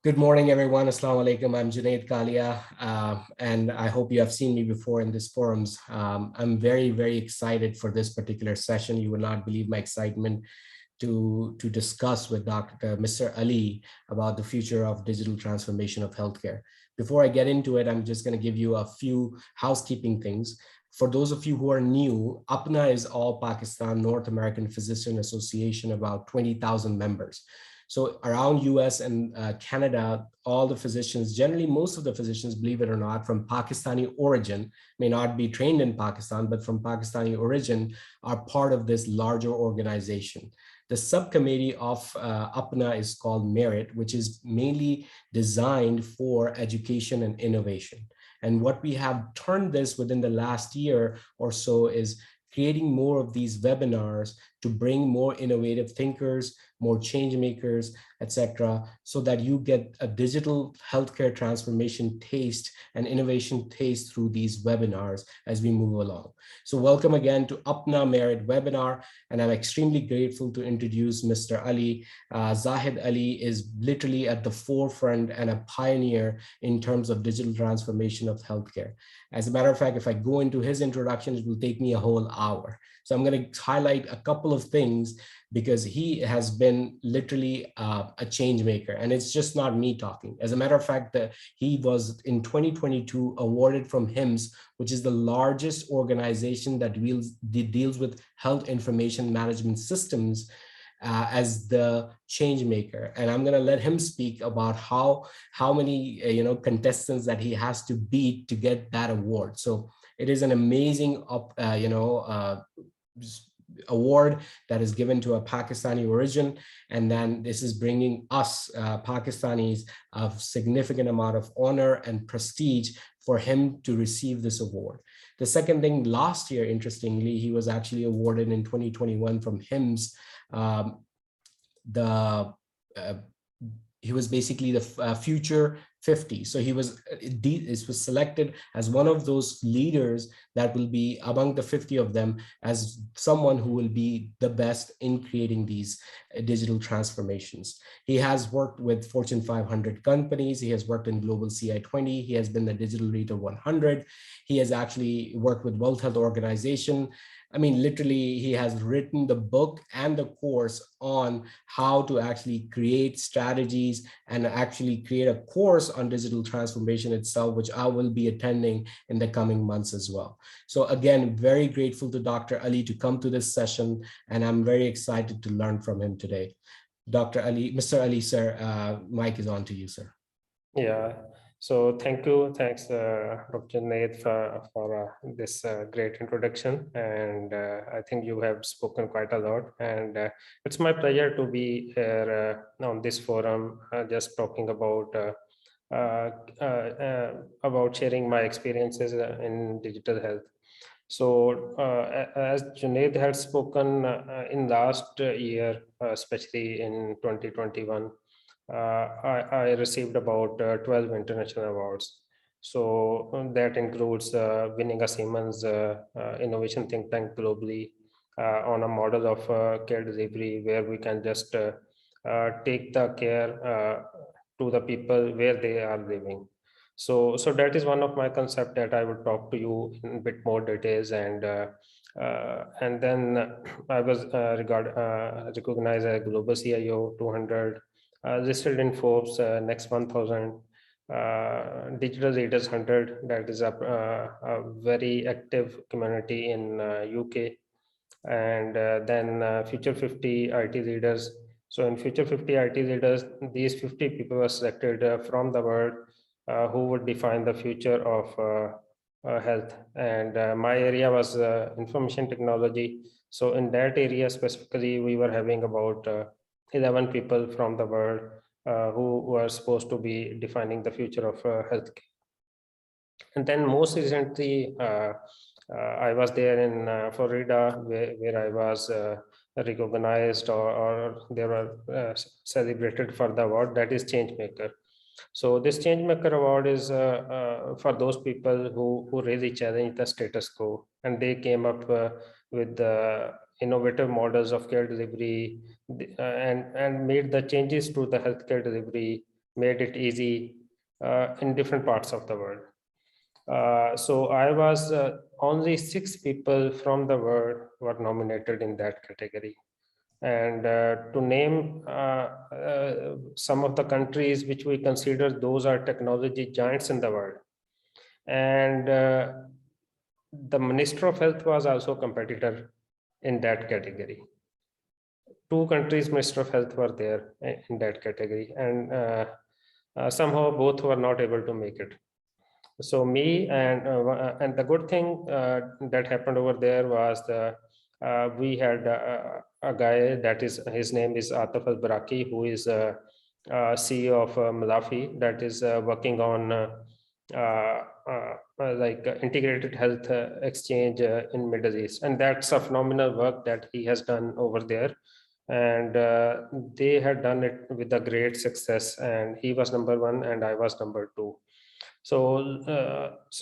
Good morning, everyone. Assalamu alaikum. I'm Junaid Kalia, and I hope you have seen me before in these forums. I'm very, very excited for this particular session. You will not believe my excitement to discuss with Mr. Ali about the future of digital transformation of healthcare. Before I get into it, I'm just going to give you a few housekeeping things. For those of you who are new, APPNA is All Pakistan North American Physician Association, about 20,000 members. So around US and Canada, all the physicians, generally most of the physicians, believe it or not, from Pakistani origin, may not be trained in Pakistan, but from Pakistani origin are part of this larger organization. The subcommittee of APPNA is called Merit, which is mainly designed for education and innovation. And what we have turned this within the last year or so is creating more of these webinars to bring more innovative thinkers, more change makers, etc., so that you get a digital healthcare transformation taste and innovation taste through these webinars as we move along. So welcome again to APPNA Merit webinar, and I'm extremely grateful to introduce Mr. Ali. Zahid Ali is literally at the forefront and a pioneer in terms of digital transformation of healthcare. As a matter of fact, if I go into his introduction, it will take me a whole hour. So I'm going to highlight a couple of things because he has been literally a change maker, and it's just not me talking. As a matter of fact, he was in 2022 awarded from HIMSS, which is the largest organization that deals with health information management systems, as the change maker. And I'm going to let him speak about how many contestants that he has to beat to get that award. So it is an amazing award that is given to a Pakistani origin, and then this is bringing us Pakistanis a significant amount of honor and prestige for him to receive this award. The second thing, last year, interestingly, he was actually awarded in 2021 from HIMSS. He was basically the future 50. So he was selected as one of those leaders that will be among the 50 of them as someone who will be the best in creating these digital transformations. He has worked with Fortune 500 companies. He has worked in Global CI 20. He has been the Digital Leader 100. He has actually worked with World Health Organization. I mean, literally, he has written the book and the course on how to actually create strategies and actually create a course on digital transformation itself, which I will be attending in the coming months as well. So again, very grateful to Dr. Ali to come to this session, and I'm very excited to learn from him today. Dr. Ali, Mr. Ali, sir, mic is on to you, sir. Yeah. So thanks, Dr. Nath, for this great introduction. And I think you have spoken quite a lot. And it's my pleasure to be here on this forum, just talking about sharing my experiences in digital health. So as Junaid had spoken in last year, especially in 2021, I received about 12 international awards. So that includes winning a Siemens Innovation Think Tank globally on a model of care delivery, where we can just take the care to the people where they are living. So that is one of my concept that I would talk to you in a bit more details. And then I was recognized as a global CIO 200, listed in Forbes Next 1000, Digital Leaders 100. That is a very active community in UK. And then Future 50 IT Leaders. So in Future 50 IT Leaders, these 50 people were selected from the world who would define the future of health. And my area was information technology. So in that area specifically, we were having about 11 people from the world who were supposed to be defining the future of healthcare. And then most recently, I was there in Florida, where I was recognized or they were celebrated for the award, that is Changemaker. So this Changemaker Award is for those people who really challenge the status quo, and they came up with innovative models of care delivery and made the changes to the healthcare delivery made it easy in different parts of the world. So I was only 6 people from the world were nominated in that category. And to name some of the countries which we consider those are technology giants in the world. And the Minister of Health was also a competitor in that category. 2 countries Minister of Health were there in that category, and somehow both were not able to make it. So me and the good thing that happened over there was we had a guy that is, his name is Ataf Al-Baraki, who is CEO of Malafi, that is working on like integrated health exchange in Middle East, and that's a phenomenal work that he has done over there. And they had done it with a great success, and he was number 1 and I was number 2. So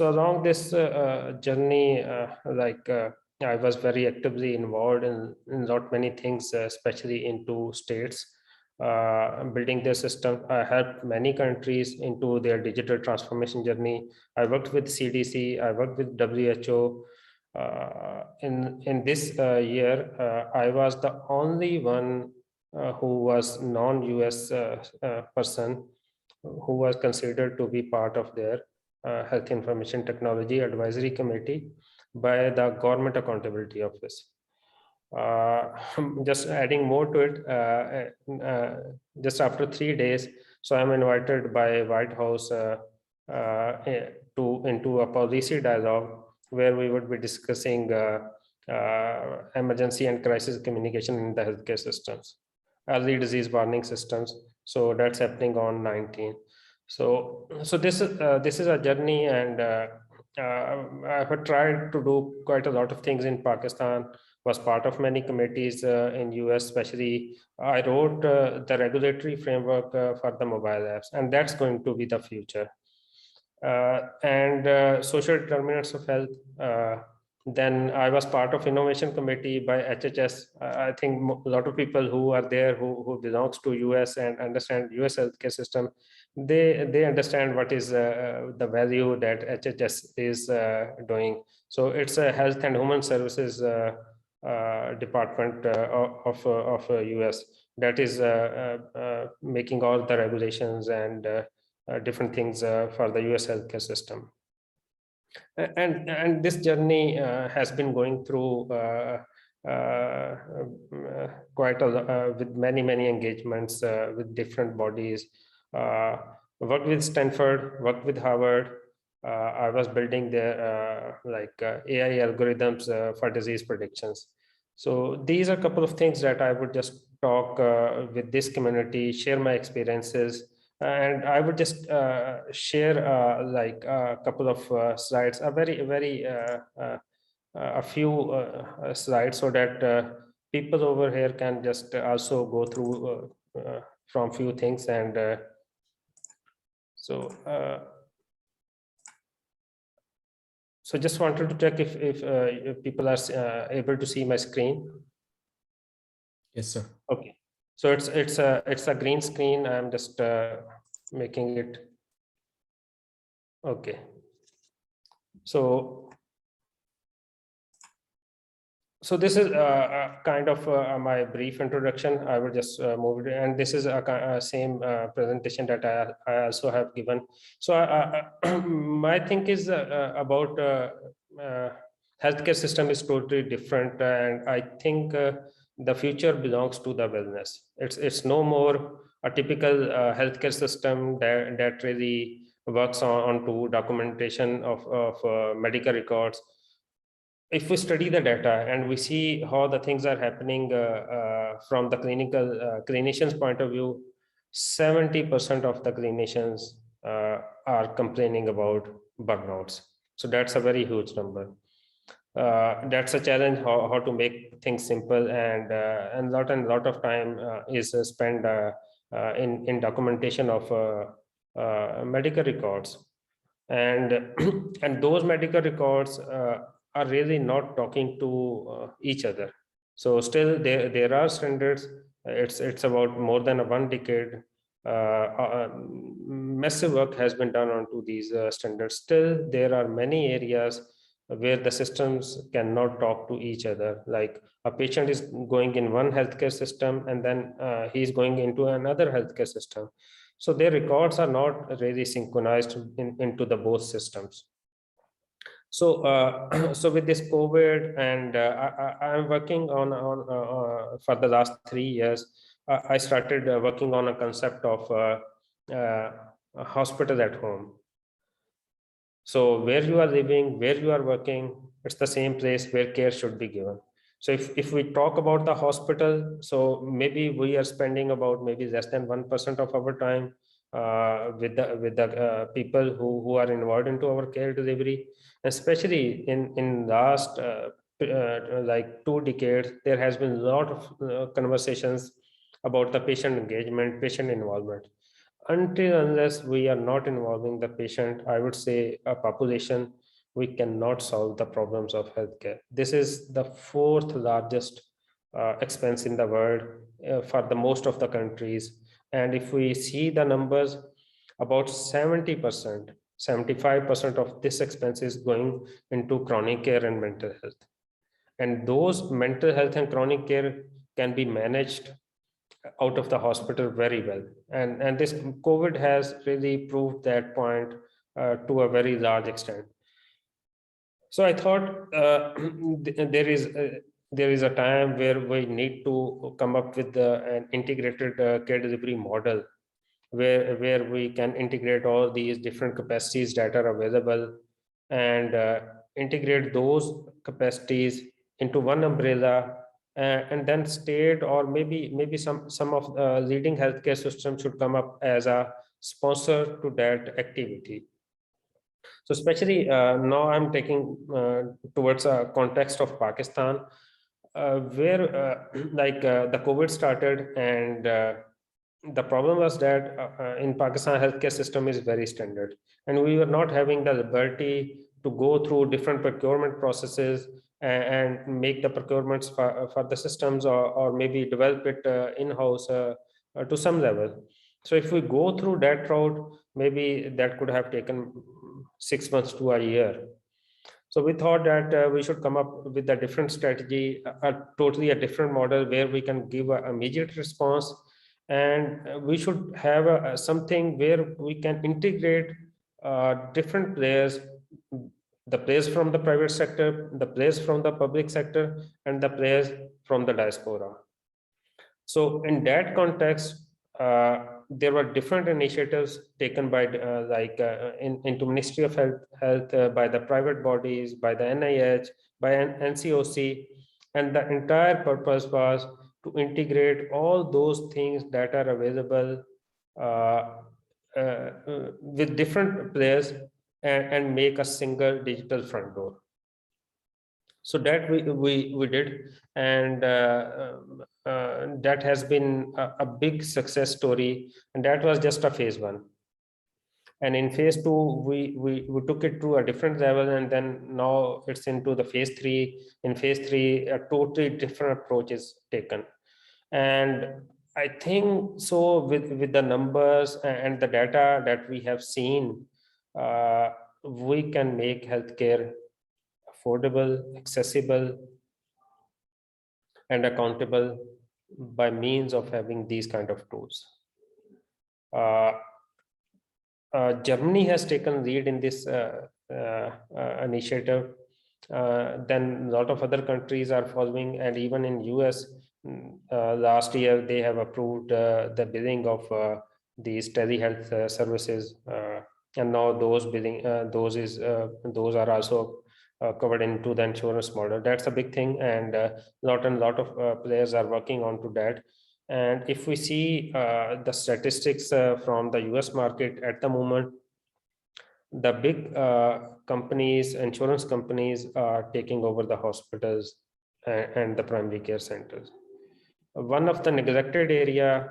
along this journey, I was very actively involved in lot many things, especially into states, building their system. I helped many countries into their digital transformation journey. I worked with CDC, I worked with WHO. In this year, I was the only one who was non-US person who was considered to be part of their Health Information Technology Advisory Committee by the Government Accountability Office. Just adding more to it, just after 3 days, so I'm invited by White House into a policy dialogue where we would be discussing emergency and crisis communication in the healthcare systems, early disease warning systems. So that's happening on 19. So this is a journey, and I have tried to do quite a lot of things in Pakistan. Was part of many committees in US, especially I wrote the regulatory framework for the mobile apps, and that's going to be the future. And social determinants of health. Then I was part of innovation committee by HHS. I think a lot of people who are there who belongs to US and understand US healthcare system, they understand what is the value that HHS is doing. So it's a health and human services department of US that is making all the regulations and different things for the US healthcare system. And this journey has been going through quite a lot, with many engagements with different bodies. Worked with Stanford, worked with Harvard. I was building their AI algorithms for disease predictions. So these are a couple of things that I would just talk with this community, share my experiences. And I would just share a couple of slides, a few slides, so that people over here can just also go through from few things. And so just wanted to check if people are able to see my screen. Yes, sir. Okay. So it's a green screen. I'm just making it okay. So this is kind of my brief introduction. I will just move it, and this is a same presentation that I also have given. So my think is about healthcare system is totally different, and I think the future belongs to the wellness. It's no more a typical healthcare system that really works on to documentation of medical records. If we study the data and we see how the things are happening from the clinicians point of view, 70% of the clinicians are complaining about burnouts. So that's a very huge number. That's a challenge, how to make things simple, and lot of time is spent in documentation of medical records, and and those medical records are really not talking to each other. So still there are standards. It's about more than 1 decade massive work has been done onto these standards. Still, there are many areas where the systems cannot talk to each other. Like a patient is going in one healthcare system and then he's going into another healthcare system. So their records are not really synchronized into the both systems. So, so with this COVID, and I'm working on for the last 3 years. I started working on a concept of a hospital at home. So where you are living, where you are working, it's the same place where care should be given. So if we talk about the hospital, so maybe we are spending about maybe less than 1% of our time with the people who are involved into our care delivery. Especially in last like 2 decades, there has been a lot of conversations about the patient engagement, patient involvement. Until unless we are not involving the patient, I would say a population, we cannot solve the problems of healthcare. This is the fourth largest expense in the world for the most of the countries. And if we see the numbers, about 70%, 75% of this expense is going into chronic care and mental health. And those mental health and chronic care can be managed out of the hospital very well. And this COVID has really proved that point to a very large extent. So I thought there is a time where we need to come up with an integrated care delivery model where we can integrate all these different capacities that are available and integrate those capacities into one umbrella, and then state or maybe some of leading healthcare systems should come up as a sponsor to that activity. So especially now I'm taking towards a context of Pakistan, where the COVID started, and the problem was that in Pakistan, healthcare system is very standard, and we were not having the liberty to go through different procurement processes and make the procurements for the systems, or maybe develop it in-house to some level. So if we go through that route, maybe that could have taken 6 months to a year. So we thought that we should come up with a different strategy, totally a different model where we can give an immediate response, and we should have something where we can integrate different players, the players from the private sector, the players from the public sector, and the players from the diaspora. So in that context, there were different initiatives taken by into Ministry of Health by the private bodies, by the NIH, by NCOC, and the entire purpose was to integrate all those things that are available with different players and make a single digital front door. So that we did, and that has been a big success story, and that was just a phase 1. And in phase 2, we took it to a different level, and then now it's into the phase 3. In phase 3, a totally different approach is taken. And I think so with the numbers and the data that we have seen, we can make healthcare affordable, accessible, and accountable by means of having these kind of tools. Germany has taken lead in this initiative. Then a lot of other countries are following, and even in US, last year they have approved the billing of these telehealth services, and now those billing those are also covered into the insurance model. That's a big thing, and lot of players are working onto that. And if we see the statistics from the US market at the moment, the big companies, insurance companies, are taking over the hospitals and the primary care centers. One of the neglected area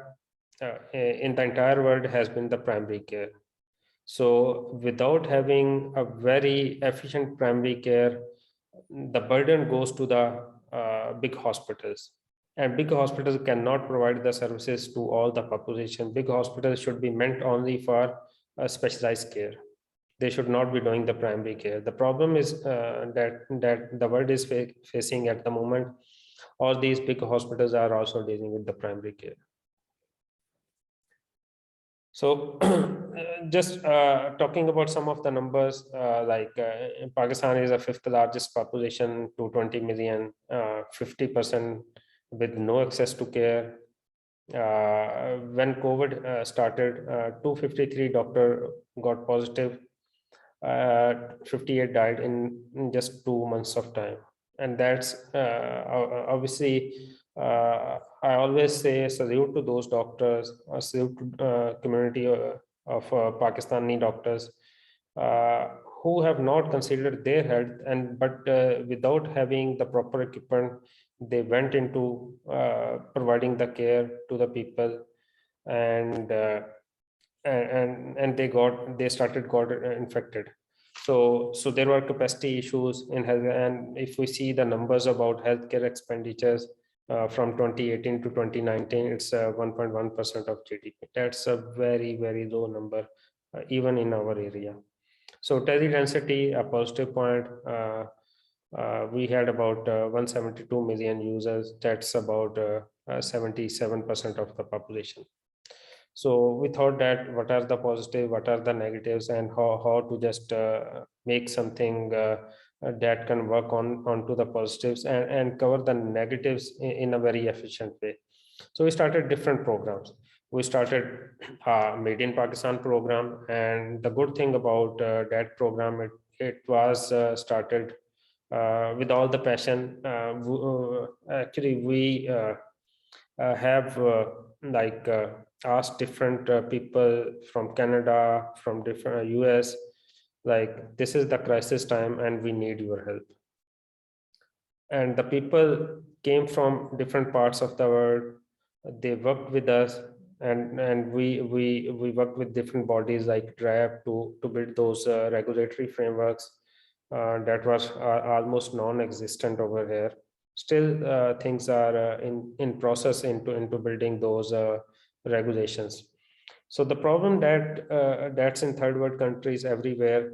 in the entire world has been the primary care. So without having a very efficient primary care, the burden goes to the big hospitals. And big hospitals cannot provide the services to all the population. Big hospitals should be meant only for specialized care. They should not be doing the primary care. The problem is that the world is facing at the moment. All these big hospitals are also dealing with the primary care. So just talking about some of the numbers, Pakistan is the fifth largest population, 220 million, 50% with no access to care. When COVID started, 253 doctor got positive, 58 died in just 2 months of time. And that's obviously, I always say salute to those doctors, salute to community of Pakistani doctors who have not considered their health, and but without having the proper equipment, they went into providing the care to the people, and they started got infected. So there were capacity issues in health, and if we see the numbers about healthcare expenditures from 2018 to 2019, it's 1.1% of GDP. That's a very, very low number, even in our area. So tele density, a positive point. We had about 172 million users. That's about 77% of the population. So we thought that what are the positive, what are the negatives, and how to just make something that can work onto the positives, and cover the negatives in a very efficient way. So we started different programs. We started Made in Pakistan program, and the good thing about that program, it was started with all the passion. Actually, we have asked different people from Canada, from different US, like, this is the crisis time and we need your help. And the people came from different parts of the world. They worked with us, and we worked with different bodies like DRAP to build those regulatory frameworks that was almost non-existent over here. Still, things are in process into building those regulations. So the problem that's in third world countries everywhere,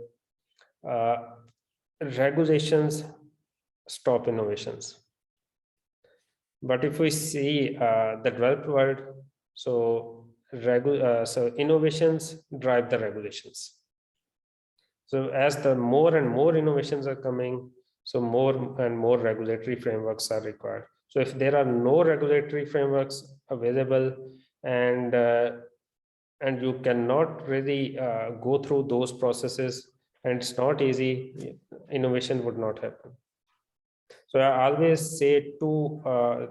regulations stop innovations. But if we see the developed world, so innovations drive the regulations. So as the more and more innovations are coming, so more and more regulatory frameworks are required. So if there are no regulatory frameworks available, and you cannot really go through those processes, and it's not easy, innovation would not happen. So I always say two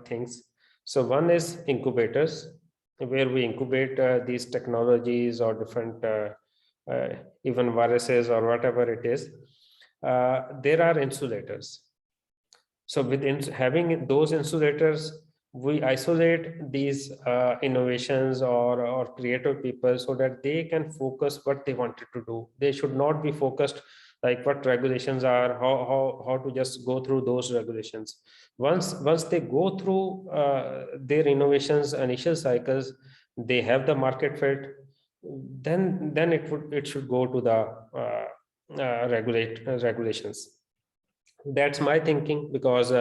things. So one is incubators, where we incubate these technologies or different even viruses or whatever it is. There are insulators. So with having those insulators, we isolate these innovations or creative people, so that they can focus what they wanted to do. They should not be focused like what regulations are, how to just go through those regulations. Once they go through their innovations initial cycles, they have the market fit, then it should go to the regulations. That's my thinking, because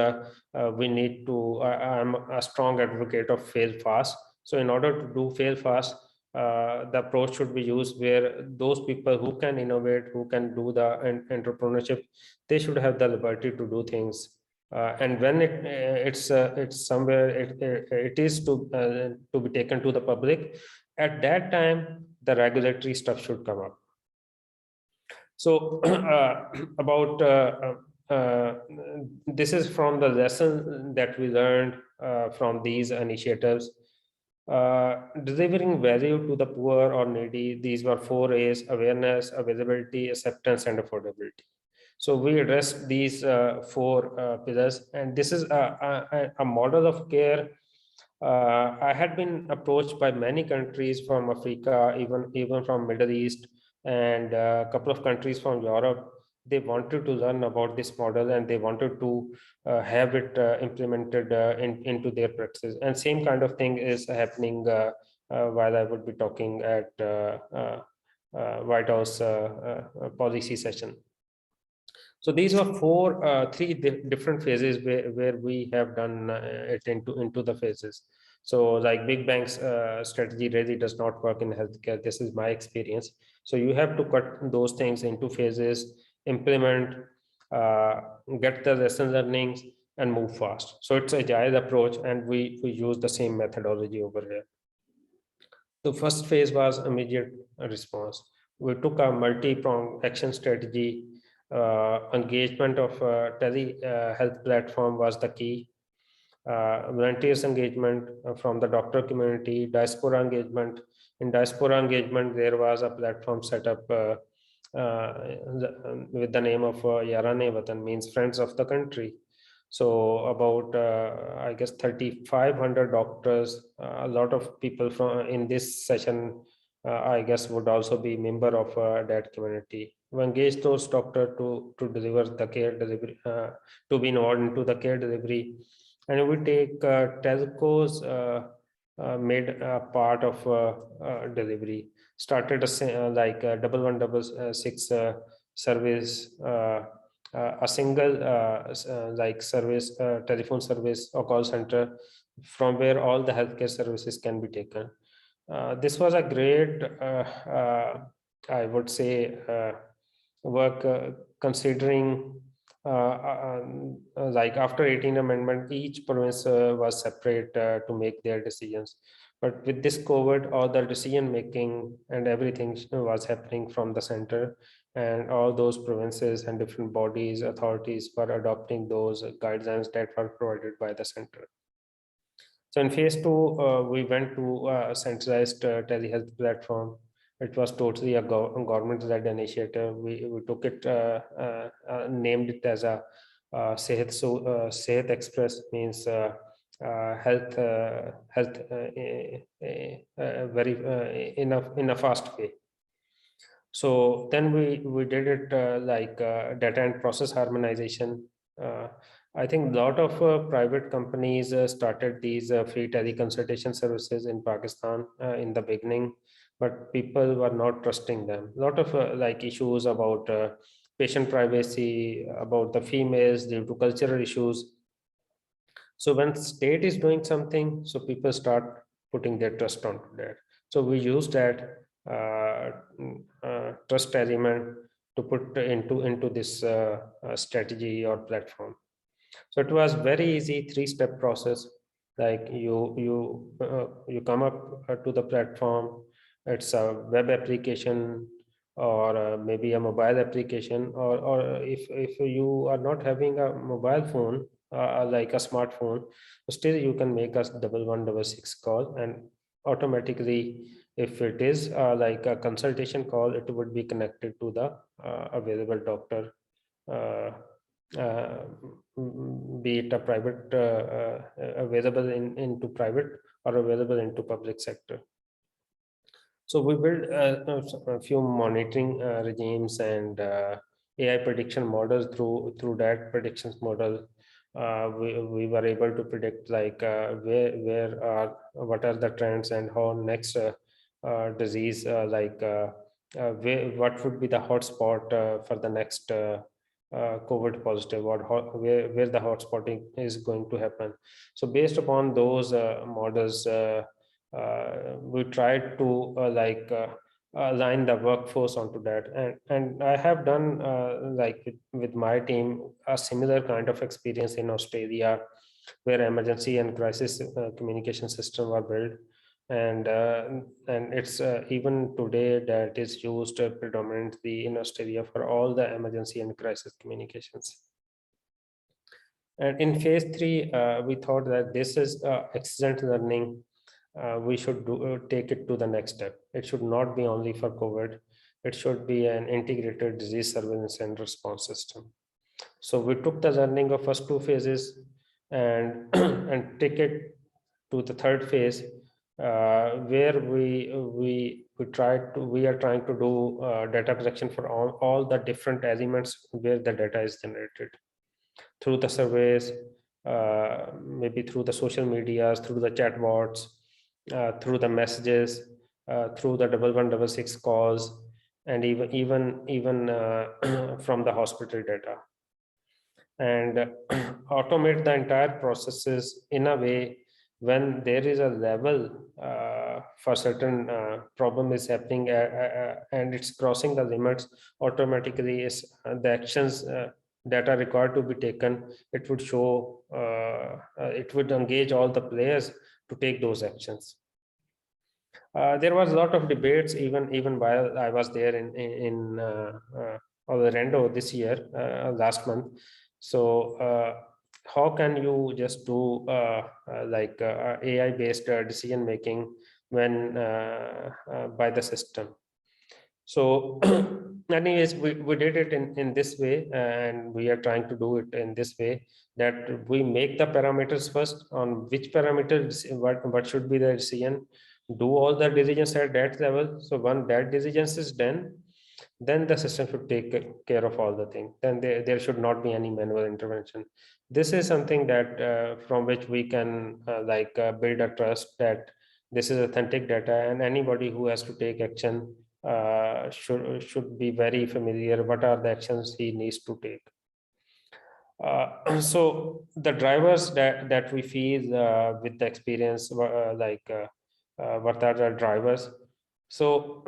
we need to, I'm a strong advocate of fail fast. So in order to do fail fast, the approach should be used where those people who can innovate, who can do the entrepreneurship, they should have the liberty to do things. And when it's somewhere it is to be taken to the public, at that time the regulatory stuff should come up. So about this is from the lesson that we learned from these initiatives. Delivering value to the poor or needy, these were 4 A's: awareness, availability, acceptance, and affordability. So we addressed these 4 pillars, and this is a model of care. I had been approached by many countries from Africa, even from Middle East, and a couple of countries from Europe. they wanted to learn about this model and they wanted to have it implemented into their practices. And same kind of thing is happening while I would be talking at White House policy session. So these were three different phases where we have done it into the phases. So like big banks strategy really does not work in healthcare. This is my experience. So you have to cut those things into phases, implement, uh, get the lesson learnings, and move fast. So it's a agile approach, and we use the same methodology over here. The first phase was immediate response. We took a multi-pronged action strategy. Engagement of telehealth platform was the key. Volunteers engagement from the doctor community, diaspora engagement. In diaspora engagement, there was a platform set up with the name of Yarane Watan, means friends of the country. So about I guess 3,500 doctors, a lot of people from in this session, I guess would also be member of that community. We engage those doctors to deliver the care delivery, to be involved into the care delivery, and we take telcos made a part of delivery. Started like 1166 service. A single like service, telephone service or call center from where all the healthcare services can be taken. This was a great, I would say, work considering like after 18 amendment, each province was separate to make their decisions. But with this COVID, all the decision making and everything was happening from the center, and all those provinces and different bodies, authorities were adopting those guidelines that were provided by the center. So in phase two, we went to a centralized telehealth platform. It was totally a government-led initiative. We took it, named it as a Sehat Express, means health very in a fast way. So then we did it like data and process harmonization. I think a lot of private companies started these free teleconsultation services in Pakistan in the beginning, but people were not trusting them. A lot of like issues about patient privacy, about the females due to cultural issues. So when state is doing something, so people start putting their trust onto that. So we use that trust element to put into this strategy or platform. So it was very easy 3-step process. Like you come up to the platform. It's a web application or maybe a mobile application, or if you are not having a mobile phone like a smartphone, still you can make us 1166 call, and automatically if it is like a consultation call, it would be connected to the available doctor, uh, uh, be it a private available into private or available into public sector. So we built a few monitoring regimes and AI prediction models. Through that predictions model, we were able to predict like where are what are the trends and how next disease what would be the hotspot for the next COVID positive, or where the hotspotting is going to happen. So based upon those models, we tried to align the workforce onto that, and I have done like with my team a similar kind of experience in Australia, where emergency and crisis communication system were built, and it's even today that is used predominantly in Australia for all the emergency and crisis communications. And in phase three, we thought that this is excellent learning. We should take it to the next step. It should not be only for COVID. It should be an integrated disease surveillance and response system. So we took the learning of first two phases and and take it to the third phase, where we are trying to do data collection for all the different elements where the data is generated through the surveys, maybe through the social medias, through the chatbots, through the messages, through the 1166 calls, and even from the hospital data, and automate the entire processes in a way when there is a level for certain problem is happening and it's crossing the limits, automatically is the actions that are required to be taken, it would show, it would engage all the players to take those actions. There was a lot of debates even while I was there in Orlando this year, last month. So how can you just do like AI based decision making when by the system? So anyways, we did it in this way, and we are trying to do it in this way, that we make the parameters first on which parameters what should be the decision, do all the decisions at that level. So when that decisions is done, then the system should take care of all the things. Then there should not be any manual intervention. This is something that from which we can build a trust that this is authentic data, and anybody who has to take action should be very familiar what are the actions he needs to take. So the drivers that we feel with the experience, what are the drivers? So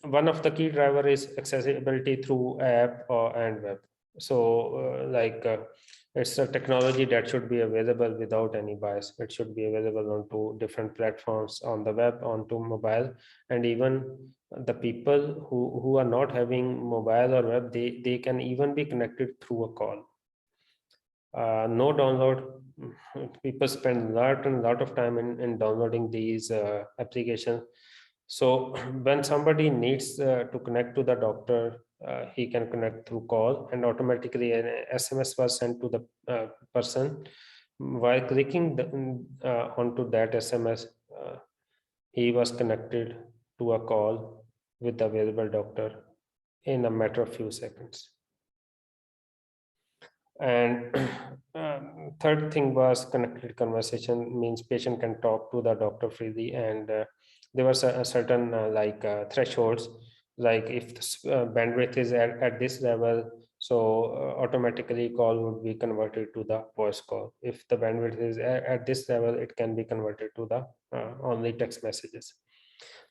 one of the key driver is accessibility through app and web. So it's a technology that should be available without any bias. It should be available onto different platforms, on the web, onto mobile, and even the people who are not having mobile or web, they can even be connected through a call. No download. People spend a lot of time in downloading these applications. So when somebody needs to connect to the doctor, he can connect through call, and automatically an SMS was sent to the person. While clicking onto that SMS, he was connected to a call with the available doctor in a matter of few seconds. And third thing was connected conversation, means patient can talk to the doctor freely, and there was a certain thresholds, like if the bandwidth is at this level, so automatically call would be converted to the voice call. If the bandwidth is at this level, it can be converted to the only text messages.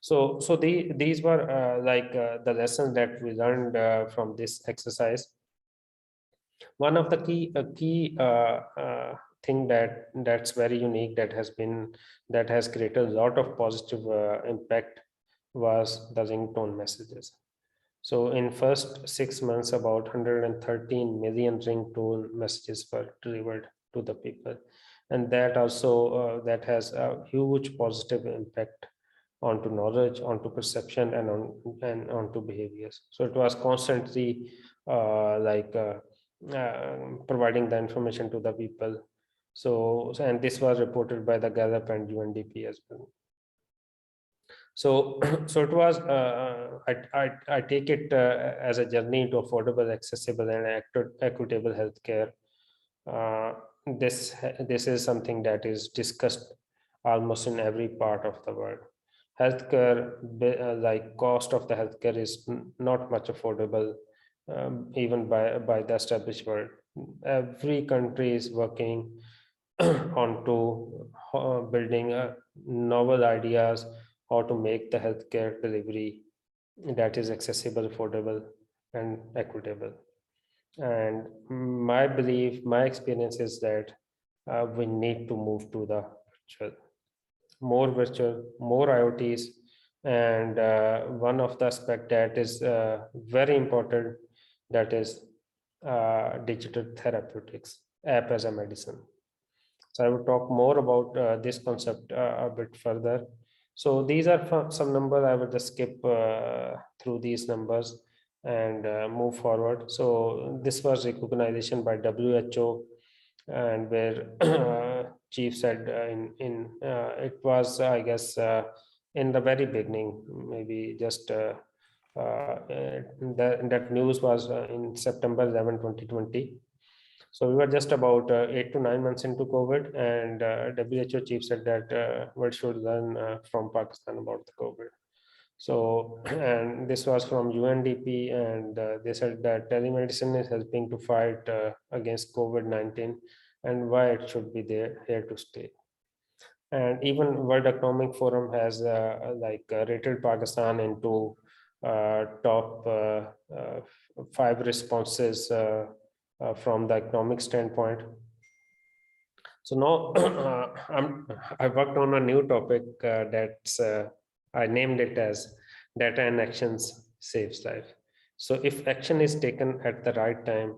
So these were the lessons that we learned from this exercise. One of the key thing that's very unique, that has created a lot of positive impact, was the ringtone messages. So in first 6 months, about 113 million ringtone messages were delivered to the people, and that also that has a huge positive impact onto knowledge, onto perception, and onto behaviors. So it was constantly providing the information to the people. And this was reported by the Gallup and UNDP as well. So it was I take it as a journey to affordable, accessible, and equitable healthcare. This is something that is discussed almost in every part of the world. Healthcare, like cost of the healthcare, is not much affordable, even by the established world. Every country is working onto building novel ideas how to make the healthcare delivery that is accessible, affordable, and equitable. And my belief, my experience is that we need to move to the virtual, more IoTs. And one of the aspect that is very important, that is digital therapeutics, app as a medicine. So I will talk more about this concept a bit further. So these are some numbers. I will just skip through these numbers and move forward. So this was recognition by WHO, and where chief said it was, I guess, in the very beginning, maybe just that news was in September 11, 2020. So we were just about 8 to 9 months into COVID, and WHO chief said that we should learn from Pakistan about the COVID. So, and this was from UNDP, and they said that telemedicine is helping to fight against COVID-19, and why it should be there here to stay. And even World Economic Forum has rated Pakistan into top 5 responses from the economic standpoint. So now I worked on a new topic I named it as data and actions saves life. So if action is taken at the right time,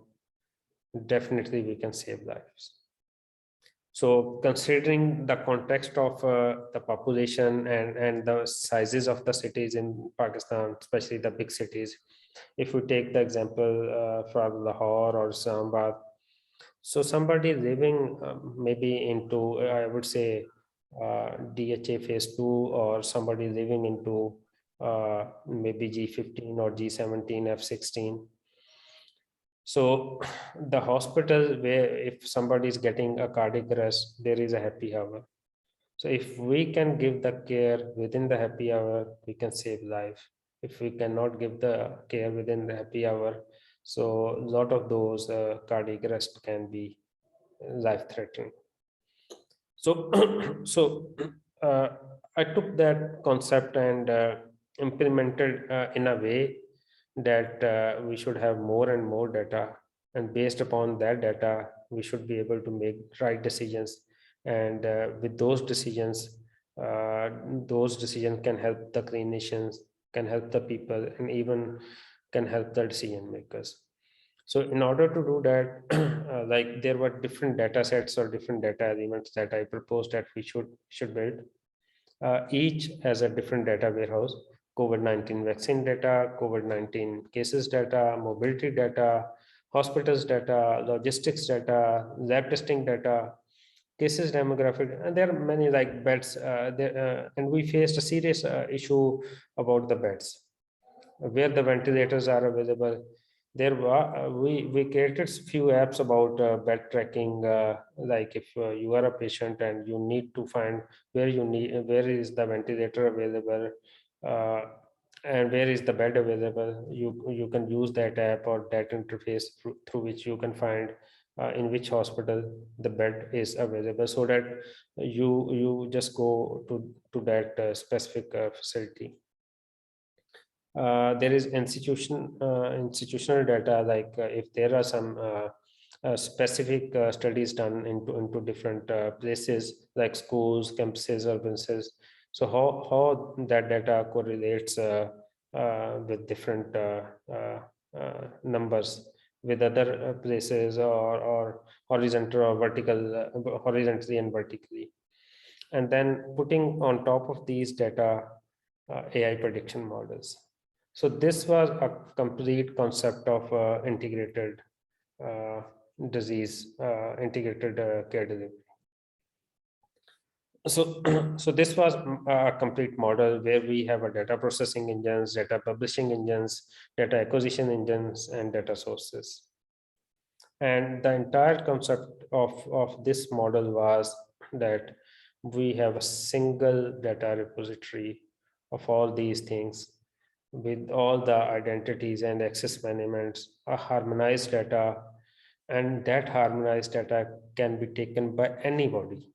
definitely we can save lives. So considering the context of the population and the sizes of the cities in Pakistan, especially the big cities, if we take the example from Lahore or Islamabad, so somebody living maybe into, I would say, DHA phase 2, or somebody living into maybe G15 or G17, F16. So the hospital where if somebody is getting a cardiac arrest, there is a happy hour. So if we can give the care within the happy hour, we can save life. If we cannot give the care within the happy hour, so a lot of those cardiac arrest can be life-threatening. So, uh, I took that concept and implemented in a way that we should have more and more data, and based upon that data, we should be able to make right decisions. And with those decisions can help the clinicians, can help the people, and even can help the decision makers. So in order to do that, like there were different data sets or different data elements that I proposed that we should build. Each has a different data warehouse: COVID-19 vaccine data, COVID-19 cases data, mobility data, hospitals data, logistics data, lab testing data, cases demographic, and there are many like beds. And we faced a serious issue about the beds, where the ventilators are available. There were we created few apps about bed tracking, like if you are a patient and you need to find where is the ventilator available, uh, and where is the bed available. You can use that app or that interface through which you can find in which hospital the bed is available, so that you just go to that specific facility. There is institutional data, like if there are some specific studies done into different places like schools, campuses, urbances. So how that data correlates with different numbers with other places, or horizontal or vertical, horizontally and vertically, and then putting on top of these data AI prediction models. So this was a complete concept of integrated integrated care delivery. So, so this was a complete model where we have a data processing engines, data publishing engines, data acquisition engines, and data sources. And the entire concept of this model was that we have a single data repository of all these things, with all the identities and access managements, a harmonized data, and that harmonized data can be taken by anybody.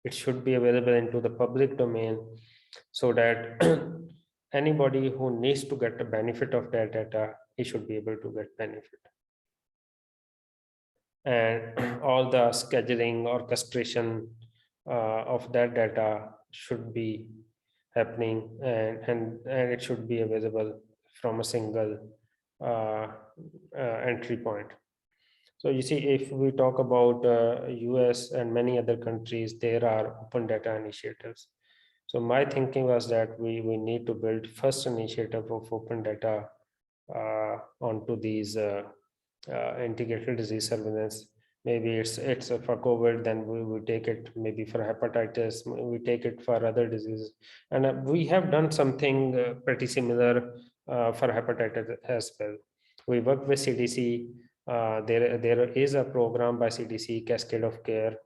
It should be available into the public domain, so that anybody who needs to get the benefit of that data, he should be able to get benefit. And all the scheduling, orchestration of that data should be happening, and it should be available from a single entry point. So you see, if we talk about US and many other countries, there are open data initiatives. So my thinking was that we need to build first initiative of open data onto these integrated disease surveillance, maybe it's for COVID, then we take it maybe for hepatitis, we take it for other diseases. And we have done something pretty similar for hepatitis as well. We work with CDC. There is a program by CDC, Cascade of Care.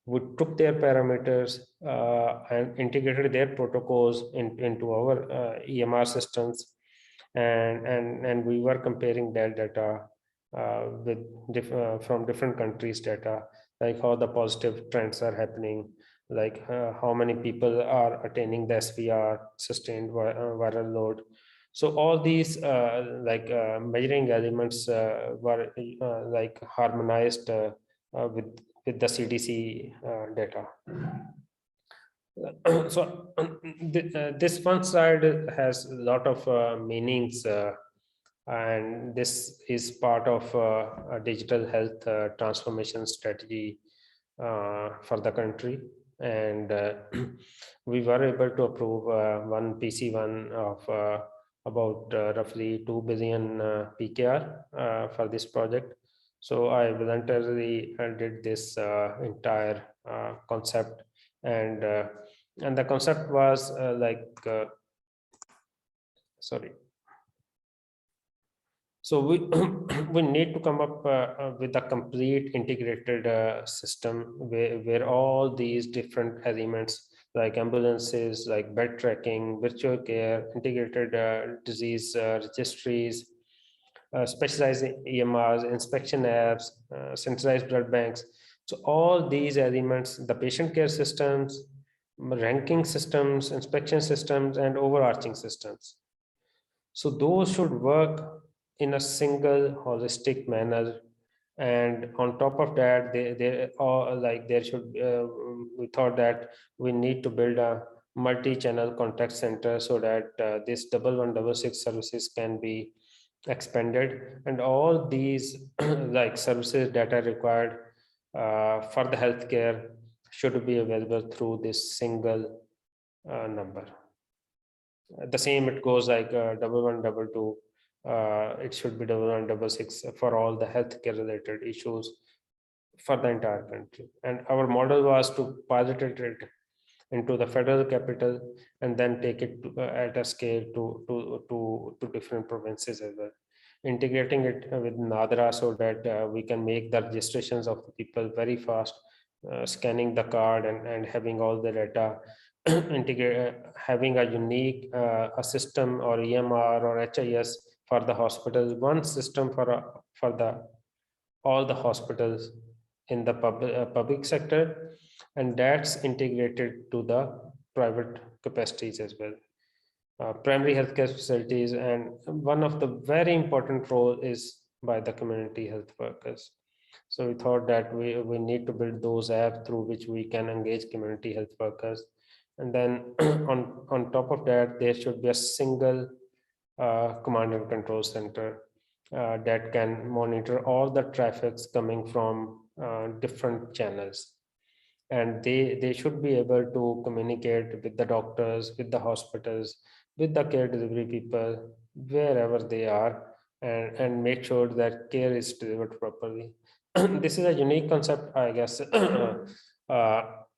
We took their parameters and integrated their protocols into our EMR systems, and we were comparing that data with from different countries data, like how the positive trends are happening, like how many people are attaining the SVR, sustained viral load. So all these measuring elements were like harmonized with the CDC data. So this one slide has a lot of meanings, and this is part of a digital health transformation strategy for the country. And we were able to approve one PC1 of about roughly 2 billion PKR for this project. So I voluntarily did this entire concept, and the concept was sorry. So we we need to come up with a complete integrated system where all these different elements like ambulances, like bed tracking, virtual care, integrated disease registries, specialized EMRs, inspection apps, centralized blood banks. So all these elements, the patient care systems, ranking systems, inspection systems, and overarching systems. So those should work in a single holistic manner. And on top of that, they all like there should we thought that we need to build a multi-channel contact center so that this 1166 services can be expanded, and all these like services that are required for the healthcare should be available through this single number. The same it goes like 1122. It should be 1166 for all the healthcare related issues for the entire country. And our model was to pilot it into the federal capital and then take it at a scale to different provinces as well, integrating it with Nadra so that we can make the registrations of the people very fast, scanning the card and having all the data, integrate, having a unique a system or EMR or HIS for the hospitals, one system for the all the hospitals in the public sector, and that's integrated to the private capacities as well. Primary healthcare facilities, and one of the very important role is by the community health workers. So we thought that we need to build those apps through which we can engage community health workers. And then on top of that, there should be a single command and control center that can monitor all the traffics coming from different channels. And they should be able to communicate with the doctors, with the hospitals, with the care delivery people, wherever they are, and make sure that care is delivered properly. This is a unique concept, I guess.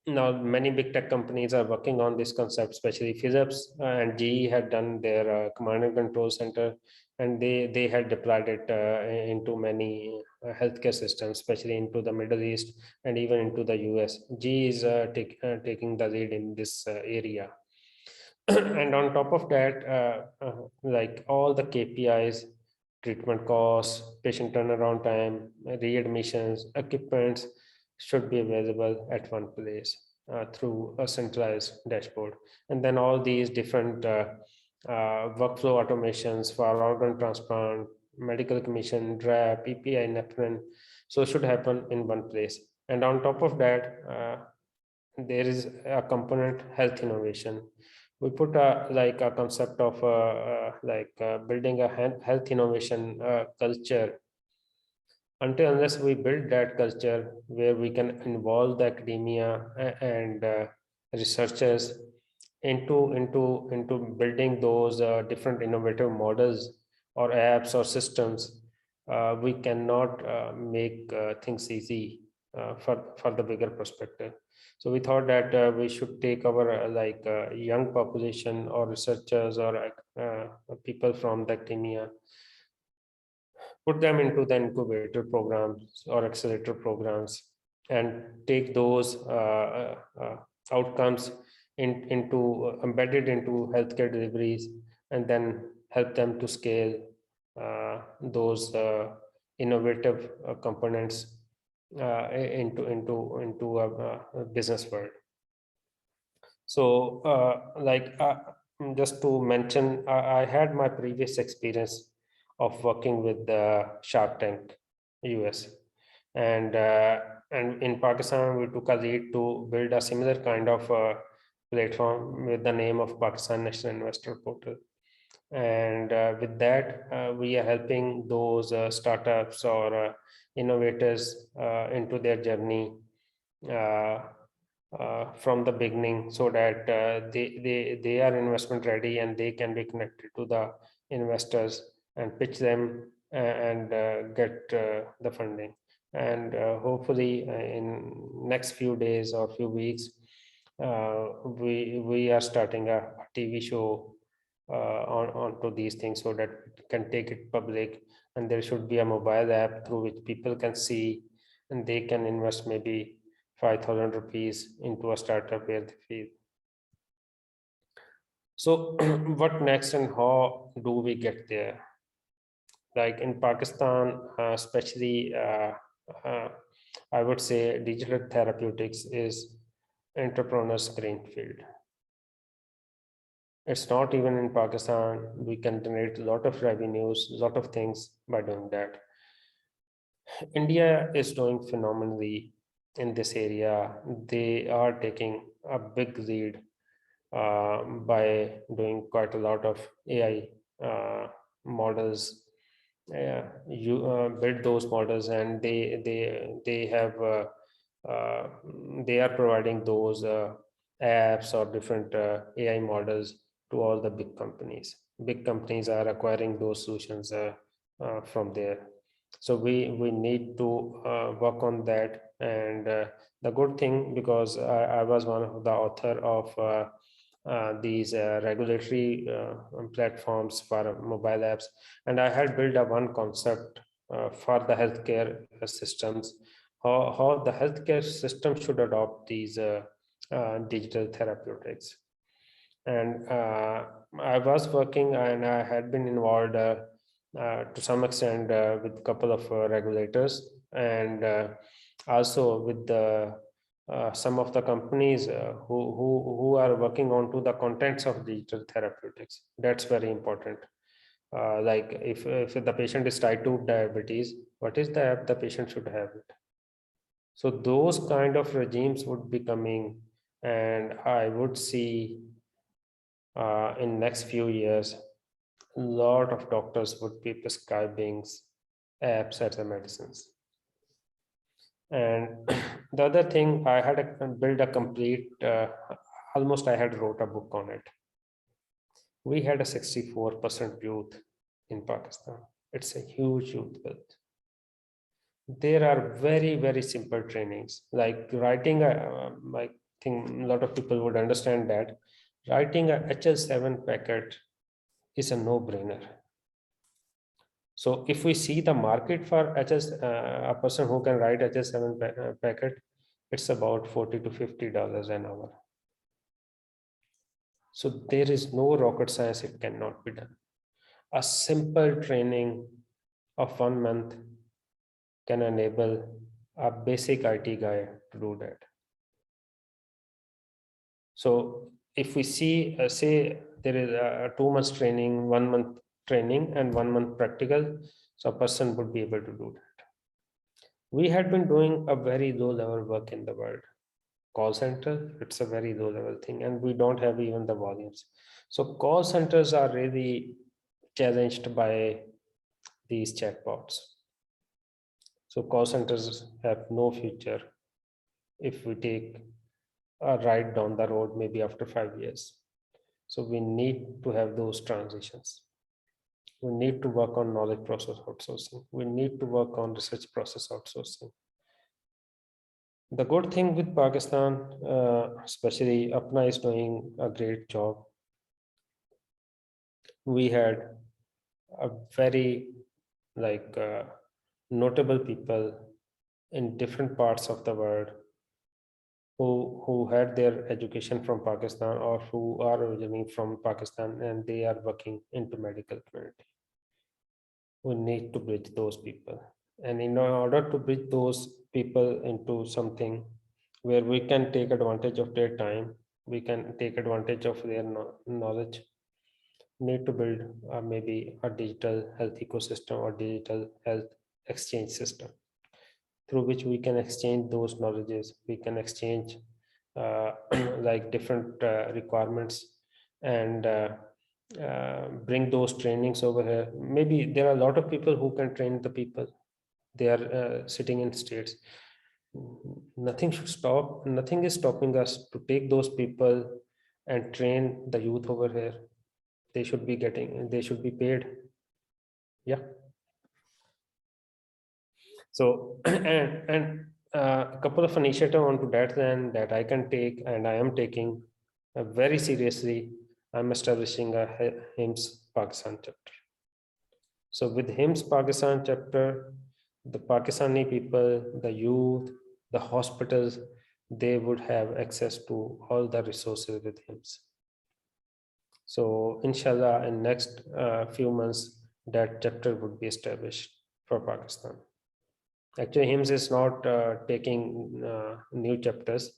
Now many big tech companies are working on this concept, especially Philips and GE had done their command and control center, and they had deployed it into many healthcare systems, especially into the Middle East and even into the US. GE is taking the lead in this area. And on top of that, like all the KPIs, treatment costs, patient turnaround time, readmissions, equipments should be available at one place through a centralized dashboard. And then all these different workflow automations for organ transplant, medical commission, DRAP, PPI, NEPRIN, so should happen in one place. And on top of that, there is a component health innovation. We put a concept of building a health innovation culture. Until unless we build that culture where we can involve the academia and researchers into building those different innovative models or apps or systems, we cannot make things easy for the bigger perspective. So we thought that we should take our young population or researchers or people from the academia, put them into the incubator programs or accelerator programs, and take those outcomes embedded into healthcare deliveries, and then help them to scale those innovative components into a business world. So just to mention, I had my previous experience of working with the Shark Tank US, and in Pakistan we took a lead to build a similar kind of platform with the name of Pakistan National Investor Portal. And with that, we are helping those startups or innovators into their journey from the beginning, so that they are investment ready and they can be connected to the investors and pitch them and get the funding. And hopefully in next few days or few weeks, we are starting a TV show onto these things, so that we can take it public, and there should be a mobile app through which people can see, and they can invest maybe 5,000 rupees into a startup where they feel. So what next and how do we get there? Like in Pakistan, especially, I would say digital therapeutics is entrepreneurs' greenfield. It's not even in Pakistan. We can generate a lot of revenues, a lot of things by doing that. India is doing phenomenally in this area. They are taking a big lead by doing quite a lot of AI models. You build those models, and they have they are providing those apps or different AI models to all the big companies. Big companies are acquiring those solutions from there. So we need to work on that. And the good thing, because I was one of the author of these regulatory platforms for mobile apps, and I had built a one concept for the healthcare systems, how the healthcare system should adopt these digital therapeutics. And I was working, and I had been involved to some extent with a couple of regulators, and also with the some of the companies who are working on to the contents of digital therapeutics. That's very important. Like if the patient is type 2 diabetes, what is the app the patient should have it? So those kind of regimes would be coming, and I would see in next few years, a lot of doctors would be prescribing apps as a medicines. And the other thing, I had built a complete, almost I had wrote a book on it. We had a 64% youth in Pakistan. It's a huge youth wealth. There are very, very simple trainings, like writing I think a lot of people would understand that writing a HL7 packet is a no-brainer. So if we see the market for HS, a person who can write HS7 packet, it's about $40 to $50 an hour. So there is no rocket science, it cannot be done. A simple training of 1 month can enable a basic IT guy to do that. So if we see, say there is a 2 months training, 1 month training, and 1 month practical, so a person would be able to do that. We had been doing a very low level work in the world. Call center, it's a very low level thing, and we don't have even the volumes. So call centers are really challenged by these chatbots. So call centers have no future if we take a ride down the road, maybe after 5 years. So we need to have those transitions. We need to work on knowledge process outsourcing. We need to work on research process outsourcing. The good thing with Pakistan, especially APPNA, is doing a great job. We had a very notable people in different parts of the world who had their education from Pakistan or who are originally from Pakistan, and they are working into medical community. We need to bridge those people, and in order to bridge those people into something where we can take advantage of their time, we can take advantage of their knowledge, need to build maybe a digital health ecosystem or digital health exchange system through which we can exchange those knowledges. We can exchange like different requirements and bring those trainings over here. Maybe there are a lot of people who can train the people. They are sitting in states. Nothing should stop. Nothing is stopping us to take those people and train the youth over here. They should be paid. Yeah. So and a couple of initiatives onto that then that I can take, and I am taking very seriously. I'm establishing a HIMSS Pakistan chapter. So with HIMSS Pakistan chapter, the Pakistani people, the youth, the hospitals, they would have access to all the resources with HIMSS. So inshallah, in next few months, that chapter would be established for Pakistan. Actually, HIMSS is not taking new chapters,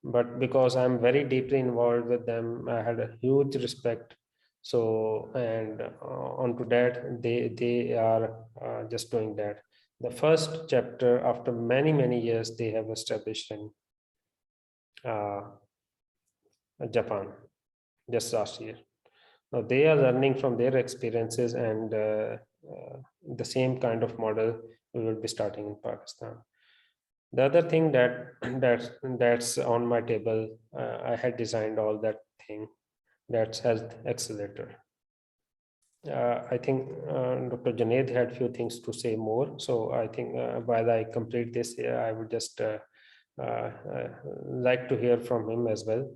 but because I'm very deeply involved with them, I had a huge respect. So, and onto that, they are just doing that. The first chapter, after many years, they have established in Japan just last year. Now they are learning from their experiences, and the same kind of model we will be starting in Pakistan. The other thing that's on my table, I had designed all that thing, that's Health Accelerator. I think Dr. Junaid had few things to say more. So I think while I complete this, I would just like to hear from him as well.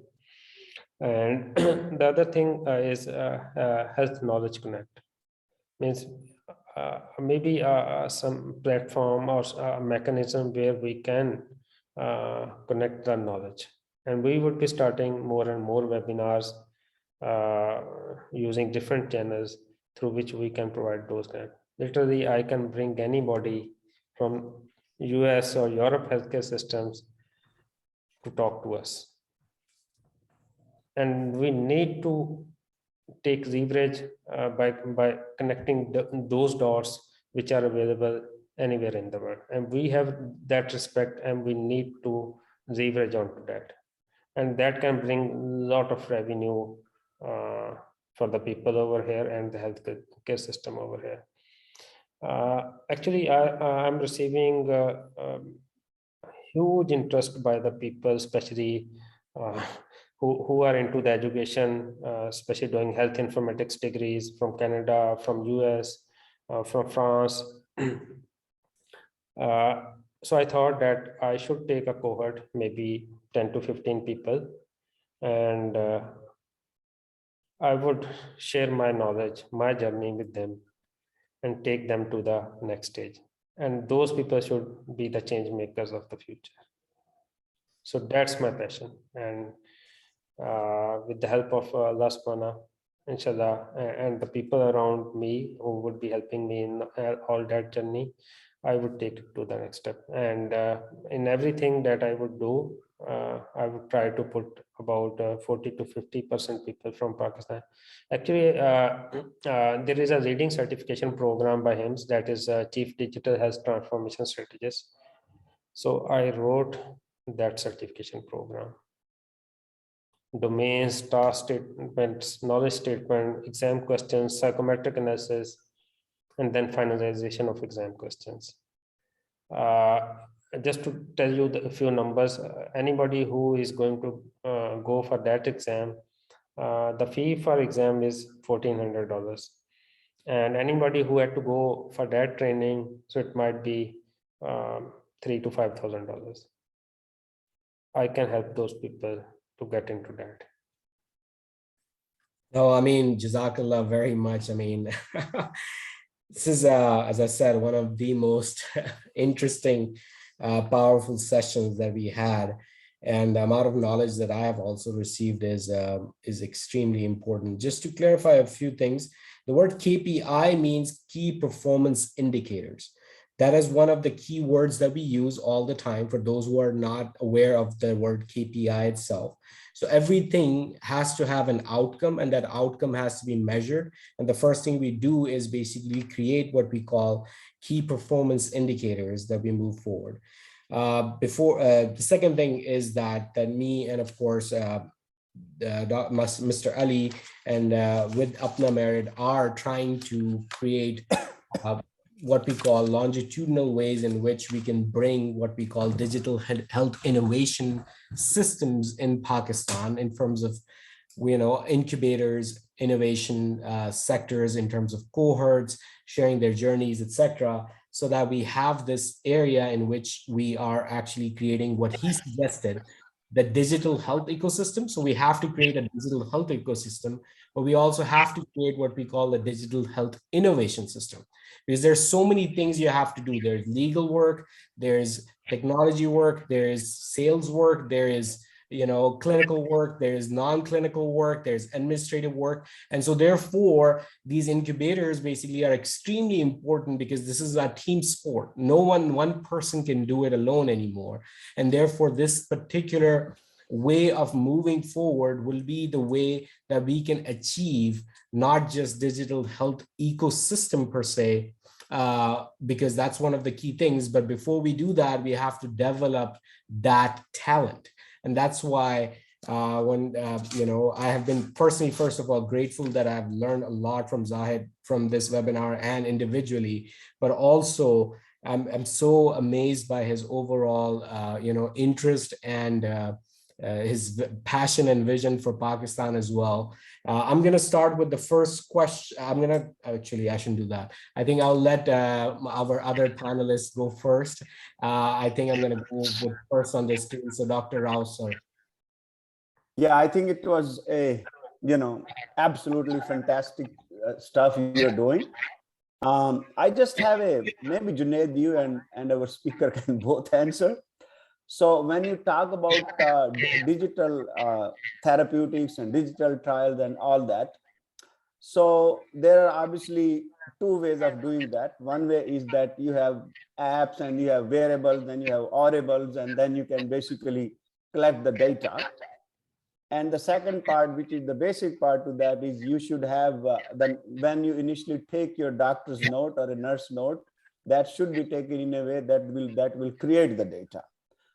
And the other thing is Health Knowledge Connect. Means maybe some platform or a mechanism where we can connect the knowledge. And we would be starting more and more webinars using different channels through which we can provide those kind. Literally, I can bring anybody from US or Europe healthcare systems to talk to us. And we need to take leverage by connecting those dots which are available anywhere in the world. And we have that respect, and we need to leverage onto that. And that can bring a lot of revenue for the people over here and the healthcare system over here. Actually, I'm receiving huge interest by the people, especially who are into the education, especially doing health informatics degrees from Canada, from US, from France. So I thought that I should take a cohort, maybe 10 to 15 people, and I would share my knowledge, my journey with them, and take them to the next stage. And those people should be the change makers of the future. So that's my passion. And with the help of Allah subhanahu, inshallah, and the people around me who would be helping me in all that journey, I would take it to the next step. And in everything that I would do, I would try to put about 40 to 50% people from Pakistan. Actually, there is a leading certification program by HIMSS, that is Chief Digital Health Transformation Strategist. So I wrote that certification program. Domains, task statements, knowledge statement, exam questions, psychometric analysis, and then finalization of exam questions. Just to tell you a few numbers, anybody who is going to go for that exam, the fee for exam is $1,400. And anybody who had to go for that training, so it might be $3,000 to $5,000. I can help those people to get into that. No, I mean, Jazakallah very much. I mean, this is, as I said, one of the most interesting, powerful sessions that we had. And the amount of knowledge that I have also received is extremely important. Just to clarify a few things, the word KPI means key performance indicators. That is one of the key words that we use all the time for those who are not aware of the word KPI itself. So everything has to have an outcome, and that outcome has to be measured. And the first thing we do is basically create what we call key performance indicators that we move forward. The second thing is that me and of course Mr. Ali and with APPNA Merit are trying to create uh, what we call longitudinal ways in which we can bring what we call digital health innovation systems in Pakistan in terms of, incubators, innovation sectors, in terms of cohorts, sharing their journeys, etc., so that we have this area in which we are actually creating what he suggested, the digital health ecosystem. So we have to create a digital health ecosystem, but we also have to create what we call the digital health innovation system, because there's so many things you have to do. There's legal work, there's technology work, there is sales work, there is clinical work, there's non-clinical work, there's administrative work. And so therefore these incubators basically are extremely important, because this is a team sport. One person can do it alone anymore. And therefore this particular way of moving forward will be the way that we can achieve not just digital health ecosystem per se, because that's one of the key things. But before we do that, we have to develop that talent. And that's why I have been personally, first of all, grateful that I've learned a lot from Zahid from this webinar and individually, but also I'm so amazed by his overall, interest and his passion and vision for Pakistan as well. I'm going to start with the first question. I shouldn't do that. I think I'll let our other panelists go first. I think I'm going to go with first on this team. So Dr. Rao, sir. Yeah, I think it was absolutely fantastic stuff you're doing. I just have maybe Junaid, you and our speaker can both answer. So when you talk about digital therapeutics and digital trials and all that, so there are obviously two ways of doing that. One way is that you have apps and you have wearables, then you have aurables, and then you can basically collect the data. And the second part, which is the basic part to that, is you should have when you initially take your doctor's note or a nurse note, that should be taken in a way that will create the data.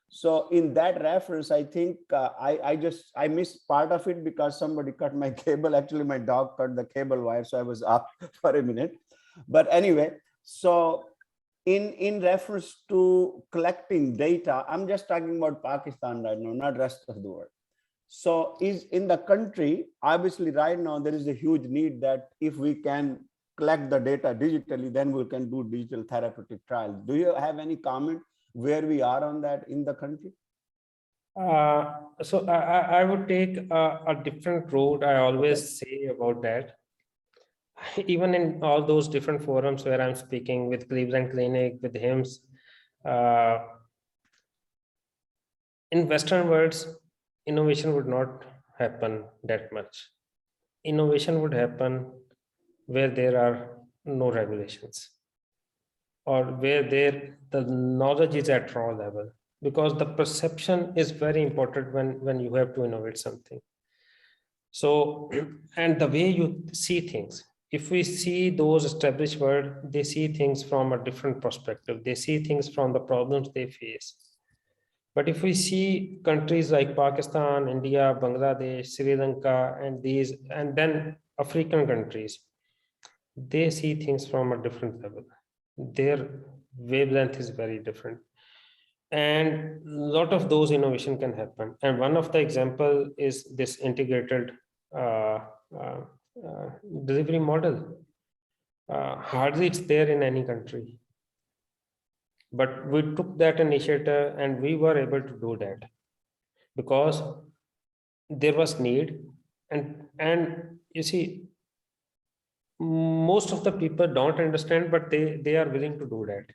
So in that reference, I think I missed part of it because somebody cut my cable. Actually, my dog cut the cable wire, so I was up for a minute. But anyway, so in reference to collecting data, I'm just talking about Pakistan right now, not rest of the world. So is in the country, obviously right now there is a huge need that if we can collect the data digitally, then we can do digital therapeutic trials. Do you have any comment where we are on that in the country? So I would take a different road. I always say about that. Even in all those different forums where I'm speaking with Cleveland Clinic, with HIMSS, in Western worlds, innovation would not happen that much. Innovation would happen where there are no regulations, or where the knowledge is at raw level, because the perception is very important when you have to innovate something. So, and the way you see things, if we see those established world, they see things from a different perspective. They see things from the problems they face. But if we see countries like Pakistan, India, Bangladesh, Sri Lanka, and then African countries, they see things from a different level. Their wavelength is very different. And a lot of those innovation can happen. And one of the example is this integrated delivery model. Hardly it's there in any country. But we took that initiative and we were able to do that because there was need. And you see, most of the people don't understand, but they are willing to do that.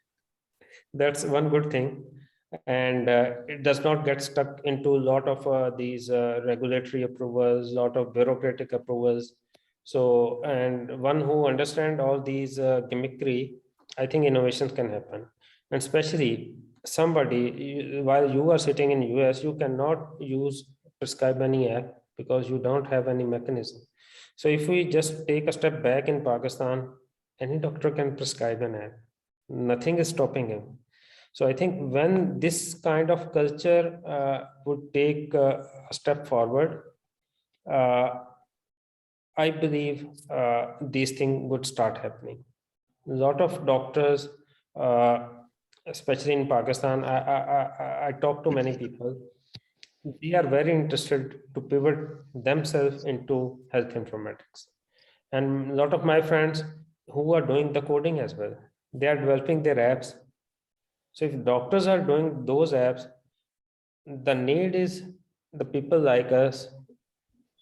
That's one good thing. And it does not get stuck into a lot of these regulatory approvals, lot of bureaucratic approvals. So, and one who understand all these gimmickry, I think innovations can happen. And especially while you are sitting in US, you cannot use prescribe any app because you don't have any mechanism. So if we just take a step back in Pakistan, any doctor can prescribe an app. Nothing is stopping him. So I think when this kind of culture would take a step forward, uh, I believe these things would start happening. A lot of doctors, uh, especially in Pakistan, I talk to many people. They are very interested to pivot themselves into health informatics. And a lot of my friends who are doing the coding as well, they are developing their apps. So if doctors are doing those apps, the need is the people like us,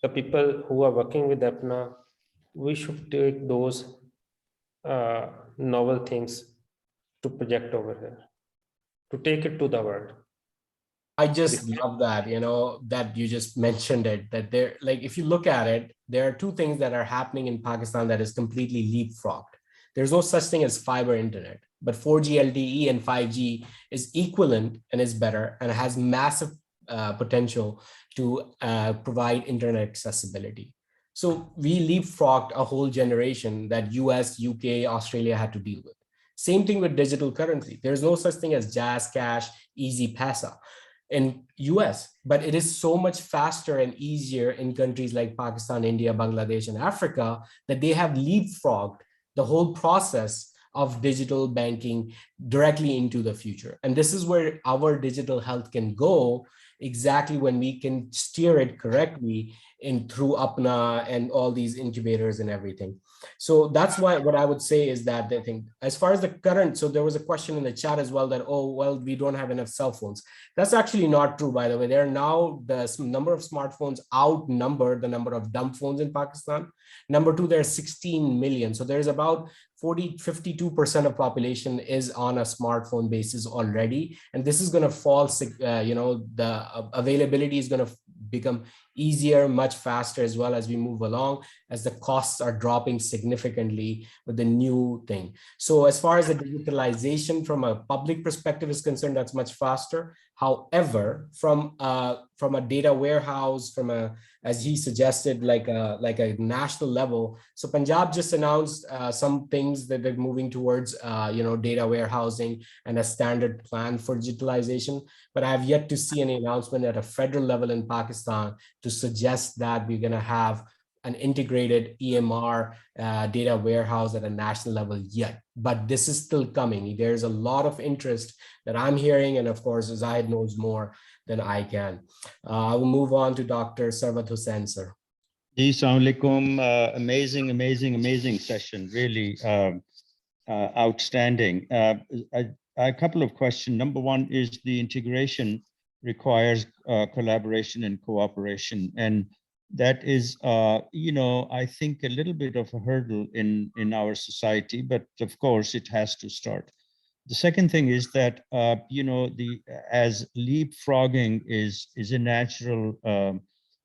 the people who are working with APPNA, we should take those novel things to project over here, to take it to the world. I just love that, that you just mentioned it, that there, like, if you look at it, there are two things that are happening in Pakistan that is completely leapfrogged. There's no such thing as fiber internet, but 4G LTE and 5G is equivalent and is better and has massive potential to provide internet accessibility. So we leapfrogged a whole generation that US, UK, Australia had to deal with. Same thing with digital currency. There's no such thing as Jazz Cash, Easy Pesa in US, but it is so much faster and easier in countries like Pakistan, India, Bangladesh, and Africa that they have leapfrogged the whole process of digital banking directly into the future. And this is where our digital health can go exactly when we can steer it correctly in through APPNA and all these incubators and everything. So that's why what I would say is that I think as far as the current, so there was a question in the chat as well that, oh, well, we don't have enough cell phones. That's actually not true, by the way. There are now the number of smartphones outnumber the number of dumb phones in Pakistan. Number two, there are 16 million. So there's about 52% of population is on a smartphone basis already. And this is going to fall, the availability is going to become easier, much faster as well as we move along, as the costs are dropping significantly with the new thing. So as far as the digitalization from a public perspective is concerned, that's much faster. However, from a data warehouse, as he suggested, like a national level. So Punjab just announced some things that they're moving towards, data warehousing and a standard plan for digitalization. But I have yet to see any announcement at a federal level in Pakistan to suggest that we're going to have an integrated EMR data warehouse at a national level yet, but this is still coming. There's a lot of interest that I'm hearing, and of course, Zahid knows more than I can. I will move on to Dr. Sarwat Hussain, sir. Assalamu alaikum. Amazing session, really outstanding. A couple of questions. Number one is the integration requires collaboration and cooperation, and that is, I think a little bit of a hurdle in our society, but of course it has to start. The second thing is that, as leapfrogging is a natural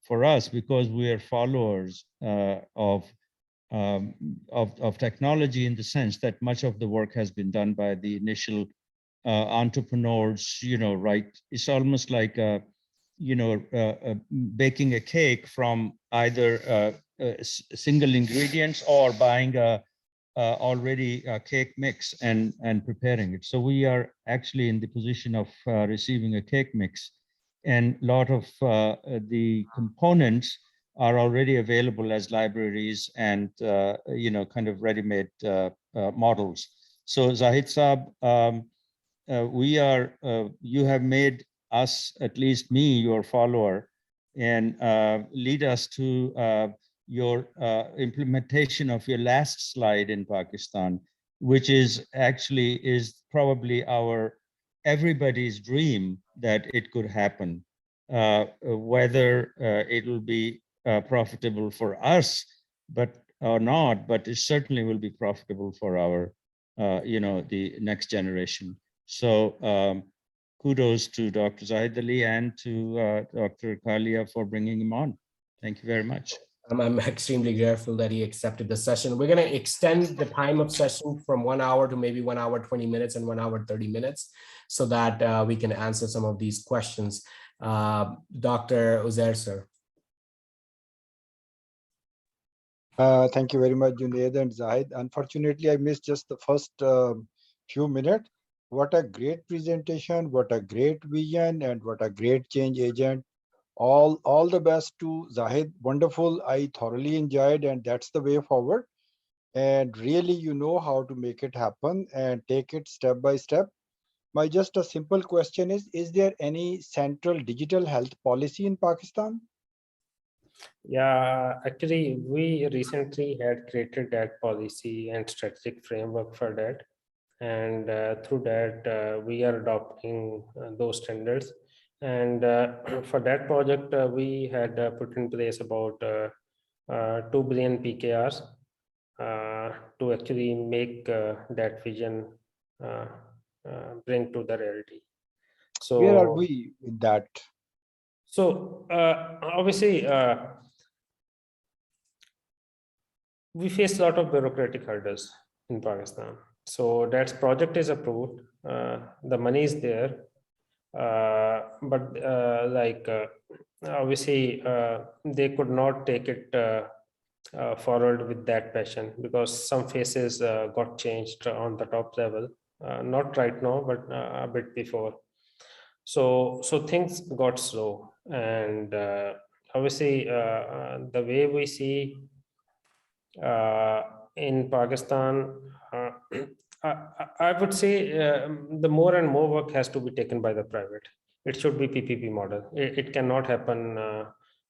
for us, because we are followers of technology, in the sense that much of the work has been done by the initial entrepreneurs, right? It's almost like baking a cake from either single ingredients or buying a already a cake mix and preparing it. So we are actually in the position of receiving a cake mix, and a lot of the components are already available as libraries and kind of ready-made models. So Zahid Saab, you have made us, at least me, your follower, and lead us to your implementation of your last slide in Pakistan, which is actually is probably everybody's dream that it could happen. Whether it will be profitable for us, or not, but it certainly will be profitable for our, the next generation. So kudos to Dr. Zahid Ali and to Dr. Kalia for bringing him on. Thank you very much. I'm extremely grateful that he accepted the session. We're going to extend the time of session from 1 hour to maybe 1 hour, 20 minutes and 1 hour, 30 minutes so that we can answer some of these questions. Dr. Uzair, sir. Thank you very much, Junaid and Zahid. Unfortunately, I missed just the first few minutes. What a great presentation, what a great vision, and what a great change agent. All the best to Zahid. Wonderful. I thoroughly enjoyed, and that's the way forward. And really, you know how to make it happen and take it step by step. My just a simple question is there any central digital health policy in Pakistan? Yeah, actually, we recently had created that policy and strategic framework for that. And through that, we are adopting those standards. And for that project, we had put in place about 2 billion PKRs to actually make that vision bring to the reality. So Where are we with that? So obviously, we face a lot of bureaucratic hurdles in Pakistan. So that project is approved, the money is there, but obviously they could not take it forward with that passion because some phases got changed on the top level, not right now, but a bit before. So things got slow, and obviously the way we see in Pakistan, I would say the more and more work has to be taken by the private. It should be PPP model. It cannot happen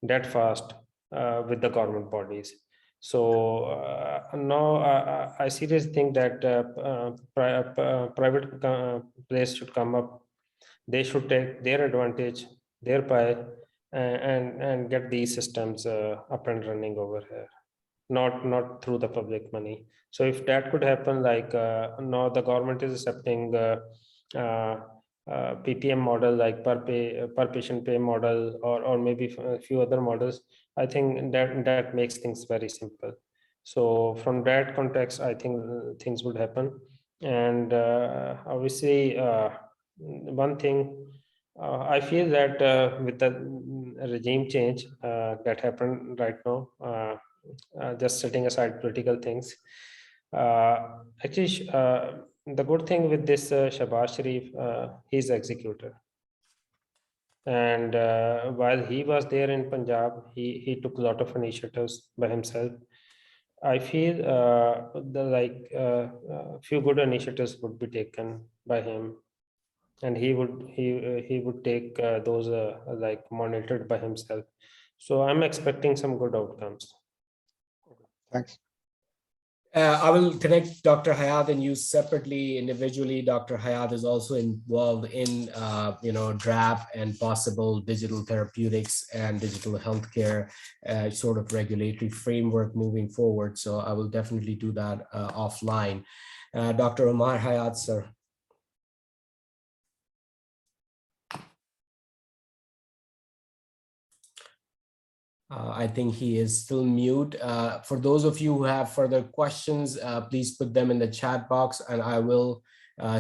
that fast with the government bodies. So now I seriously think that private players should come up. They should take their advantage, their pie, and get these systems up and running over here, not through the public money. So if that could happen, like now the government is accepting PPM model, like per patient pay model, or maybe a few other models. I think that makes things very simple. So from that context, I think things would happen. And obviously, one thing I feel that with the regime change that happened right now, just setting aside political things, actually the good thing with this Shahbaz Sharif, he's executed. And while he was there in Punjab, he took a lot of initiatives by himself. I feel few good initiatives would be taken by him, and he would take those like monitored by himself. So I'm expecting some good outcomes. Thanks. I will connect Dr. Hayat and you separately, individually. Dr. Hayat is also involved in, DRAP and possible digital therapeutics and digital healthcare sort of regulatory framework moving forward. So I will definitely do that offline. Dr. Umar Hayat, sir. I think he is still mute. For those of you who have further questions, please put them in the chat box and I will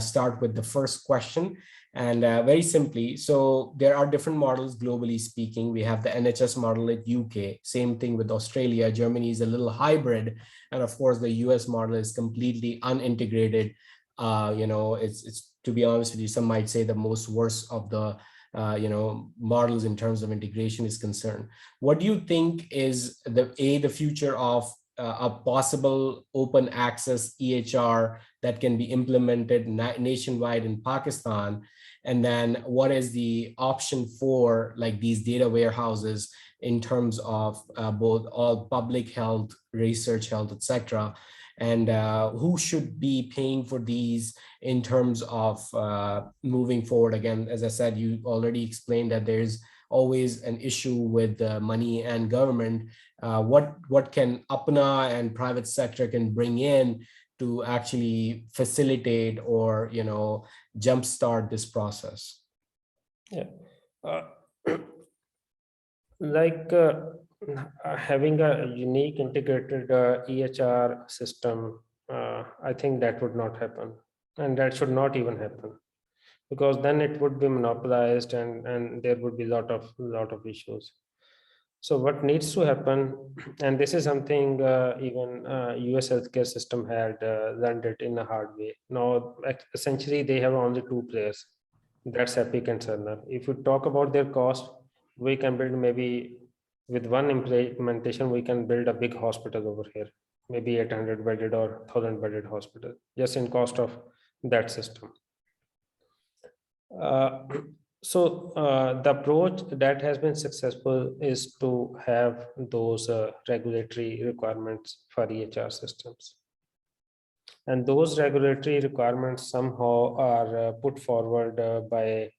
start with the first question. And very simply, so there are different models globally speaking. We have the NHS model at UK, same thing with Australia. Germany is a little hybrid. And of course, the US model is completely unintegrated. It's to be honest with you, some might say the most worst of the models in terms of integration is concerned. What do you think is the future of a possible open access EHR that can be implemented nationwide in Pakistan? And then what is the option for like these data warehouses in terms of both all public health, research health, etc. And who should be paying for these in terms of moving forward? Again, as I said, you already explained that there's always an issue with money and government. What can APPNA and private sector can bring in to actually facilitate or jumpstart this process? Yeah. Like having a unique integrated EHR system, I think that would not happen, and that should not even happen, because then it would be monopolized and there would be a lot of issues. So what needs to happen, and this is something even US healthcare system had learned it in a hard way. Now, essentially, they have only two players. That's Epic and Cerner. If you talk about their cost, we can build maybe with one implementation, we can build a big hospital over here, maybe 800 bedded or 1000 bedded hospital, just in cost of that system. The approach that has been successful is to have those regulatory requirements for EHR systems. And those regulatory requirements somehow are put forward by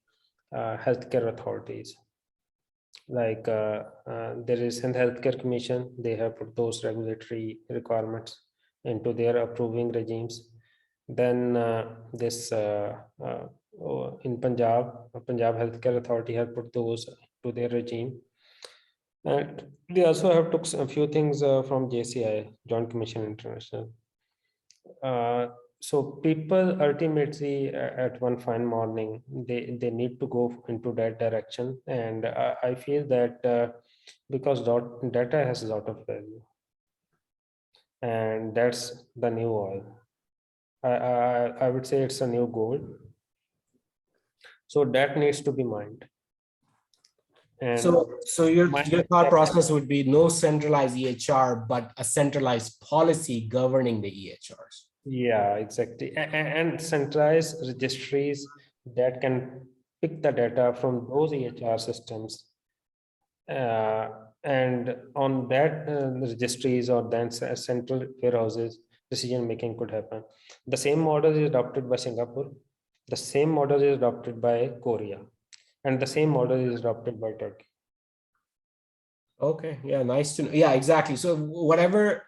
healthcare authorities. Like there is an healthcare commission, they have put those regulatory requirements into their approving regimes. Then this in Punjab Healthcare Authority have put those to their regime. And they also have took a few things from JCI, Joint Commission International. So people ultimately at one fine morning, they need to go into that direction. And I feel that because data has a lot of value, and that's the new oil. I would say it's a new gold. So that needs to be mined. And so your thought process would be no centralized EHR, but a centralized policy governing the EHRs. Yeah, exactly. And centralized registries that can pick the data from those EHR systems. And on that registries or then central warehouses, decision making could happen. The same model is adopted by Singapore. The same model is adopted by Korea. And the same model is adopted by Turkey. Okay, yeah, nice to know. Yeah, exactly. So whatever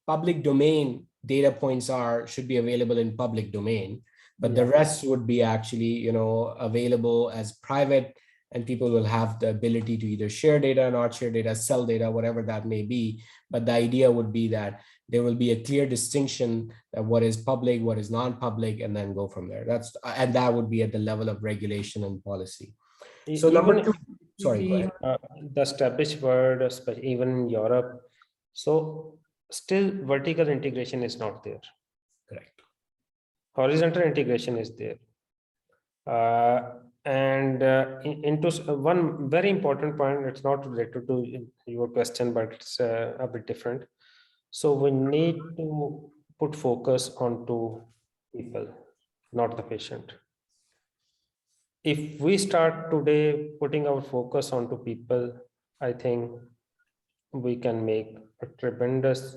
public domain data points are should be available in public domain, but the rest would be actually, available as private, and people will have the ability to either share data, not share data, sell data, whatever that may be. But the idea would be that there will be a clear distinction that what is public, what is non-public, and then go from there. And that would be at the level of regulation and policy. So number two, sorry, go ahead. The established world, especially even in Europe, so still vertical integration is not there. Correct. Horizontal integration is there. Into one very important point, it's not related to your question, but it's a bit different. So we need to put focus onto people, not the patient. If we start today putting our focus onto people, I think we can make a tremendous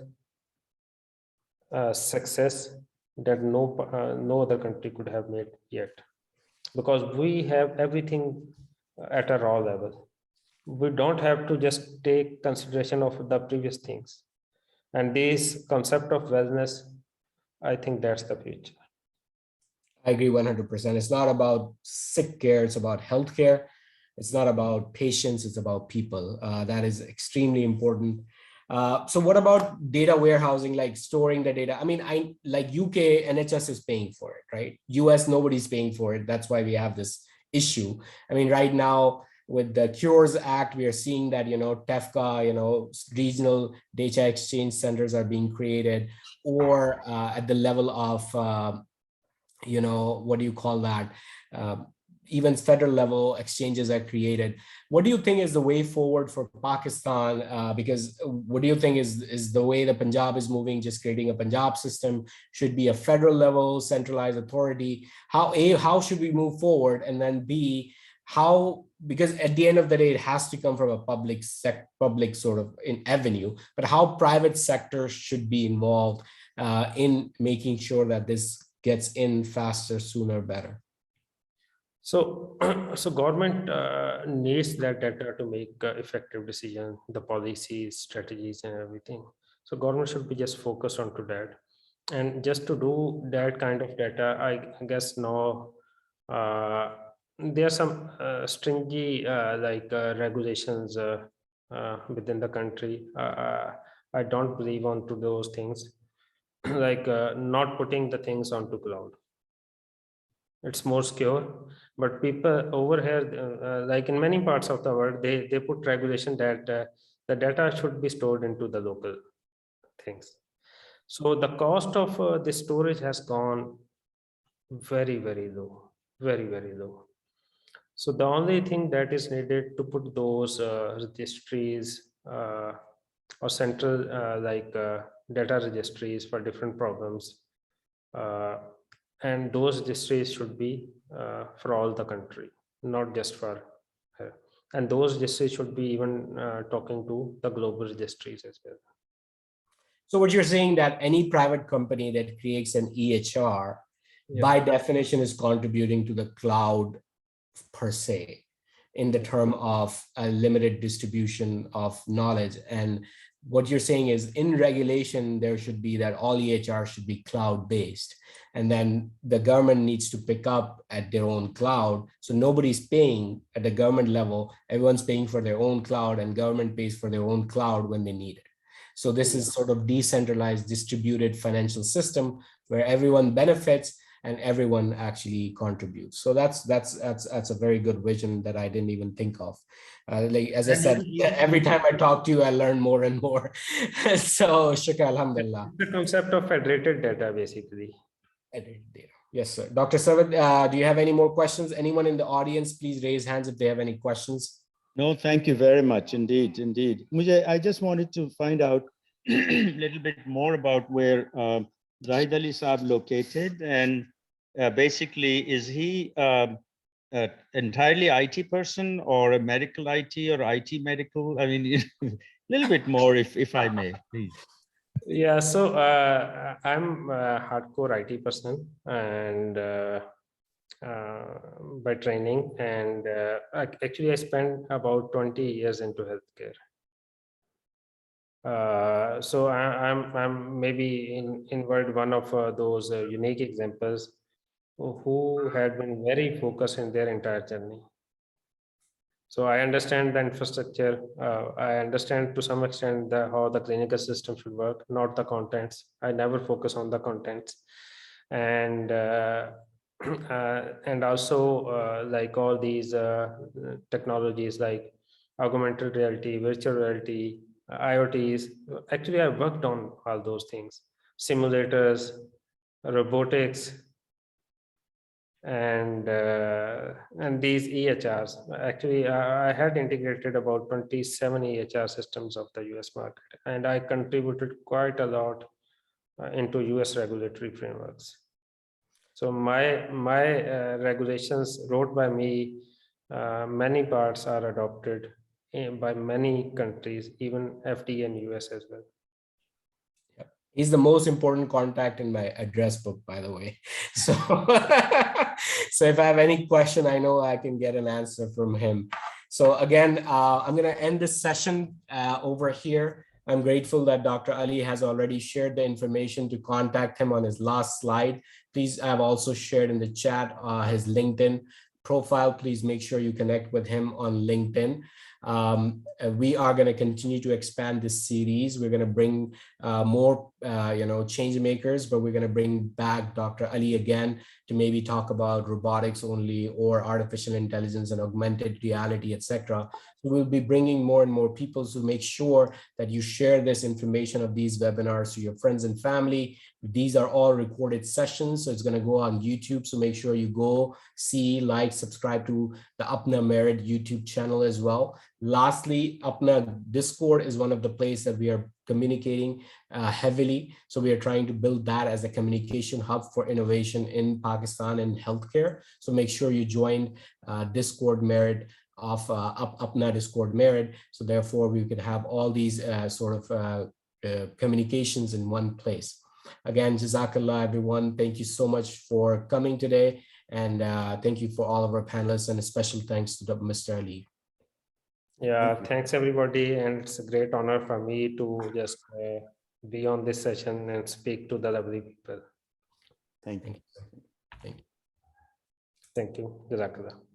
success that no other country could have made yet, because we have everything at a raw level. We don't have to just take consideration of the previous things. And this concept of wellness, I think that's the future. I agree 100%. It's not about sick care, it's about healthcare. It's not about patients, it's about people. That is extremely important. So what about data warehousing, like storing the data? I mean, like UK, NHS is paying for it, right? US, nobody's paying for it. That's why we have this issue. I mean, right now with the Cures Act, we are seeing that, TEFCA, regional data exchange centers are being created, or at the level of, what do you call that? Even federal level exchanges are created. What do you think is the way forward for Pakistan? Because what do you think is the way the Punjab is moving, just creating a Punjab system? Should be a federal level centralized authority? How should we move forward? And then B, how, because at the end of the day, it has to come from a public sort of in avenue, but how private sector should be involved in making sure that this gets in faster, sooner, better. So, so government needs that data to make effective decisions, the policies, strategies, and everything. So government should be just focused on to that. And just to do that kind of data, I guess now there are some stringy regulations within the country. I don't believe onto those things, like not putting the things onto cloud. It's more secure, but people over here, like in many parts of the world, they put regulation that the data should be stored into the local things. So the cost of the storage has gone very, very low, very, very low. So the only thing that is needed to put those registries or central data registries for different problems, and those registries should be for all the country, not just for her. And those registries should be even talking to the global registries as well. So what you're saying that any private company that creates an EHR, by definition, is contributing to the cloud per se, in the term of a limited distribution of knowledge. And what you're saying is in regulation, there should be that all EHR should be cloud-based. And then the government needs to pick up at their own cloud. So nobody's paying at the government level. Everyone's paying for their own cloud, and government pays for their own cloud when they need it. So this is sort of decentralized, distributed financial system where everyone benefits and everyone actually contributes. So that's a very good vision that I didn't even think of. Like, as I said, every time I talk to you, I learn more and more. So shukra, alhamdulillah. The concept of federated data, basically. Federated data. Yes, sir. Dr. Savid, do you have any more questions? Anyone in the audience, please raise hands if they have any questions. No, thank you very much. Indeed, indeed. Mujhe, I just wanted to find out a little bit more about where Zahid Ali Saab located, and basically, is he entirely IT person or a medical IT or IT medical? I mean, a little bit more, if I may, please. Yeah, so I'm a hardcore IT person, and by training, and actually I spent about 20 years into healthcare. So I'm maybe in world one of those unique examples who had been very focused in their entire journey. So I understand the infrastructure. I understand to some extent how the clinical system should work, not the contents. I never focus on the contents, and and also like all these technologies like augmented reality, virtual reality, IoTs. Actually, I worked on all those things: simulators, robotics, and these EHRs. Actually, I had integrated about 27 EHR systems of the US market, and I contributed quite a lot into US regulatory frameworks. So my regulations wrote by me, many parts are adopted by many countries, even FDA and US as well. He's the most important contact in my address book, by the way. So, so if I have any question, I know I can get an answer from him. So again, I'm going to end this session over here. I'm grateful that Dr. Ali has already shared the information to contact him on his last slide. Please, I've also shared in the chat his LinkedIn profile. Please make sure you connect with him on LinkedIn. We are going to continue to expand this series. We're going to bring more, change makers, but we're going to bring back Dr. Ali again to maybe talk about robotics only, or artificial intelligence and augmented reality, etc. So we'll be bringing more and more people, to make sure that you share this information of these webinars to your friends and family. These are all recorded sessions, so it's going to go on YouTube. So make sure you go see, like, subscribe to the APPNA Merit YouTube channel as well. Lastly, APPNA Discord is one of the places that we are communicating heavily. So we are trying to build that as a communication hub for innovation in Pakistan and healthcare. So make sure you join Discord Merit of APPNA Discord Merit. So therefore we can have all these communications in one place. Again, Jazakallah, everyone. Thank you so much for coming today. And thank you for all of our panelists, and a special thanks to Mr. Ali. Yeah, thanks everybody. And it's a great honor for me to just be on this session and speak to the lovely people. Thank you. Thank you. Thank you. Jazakallah.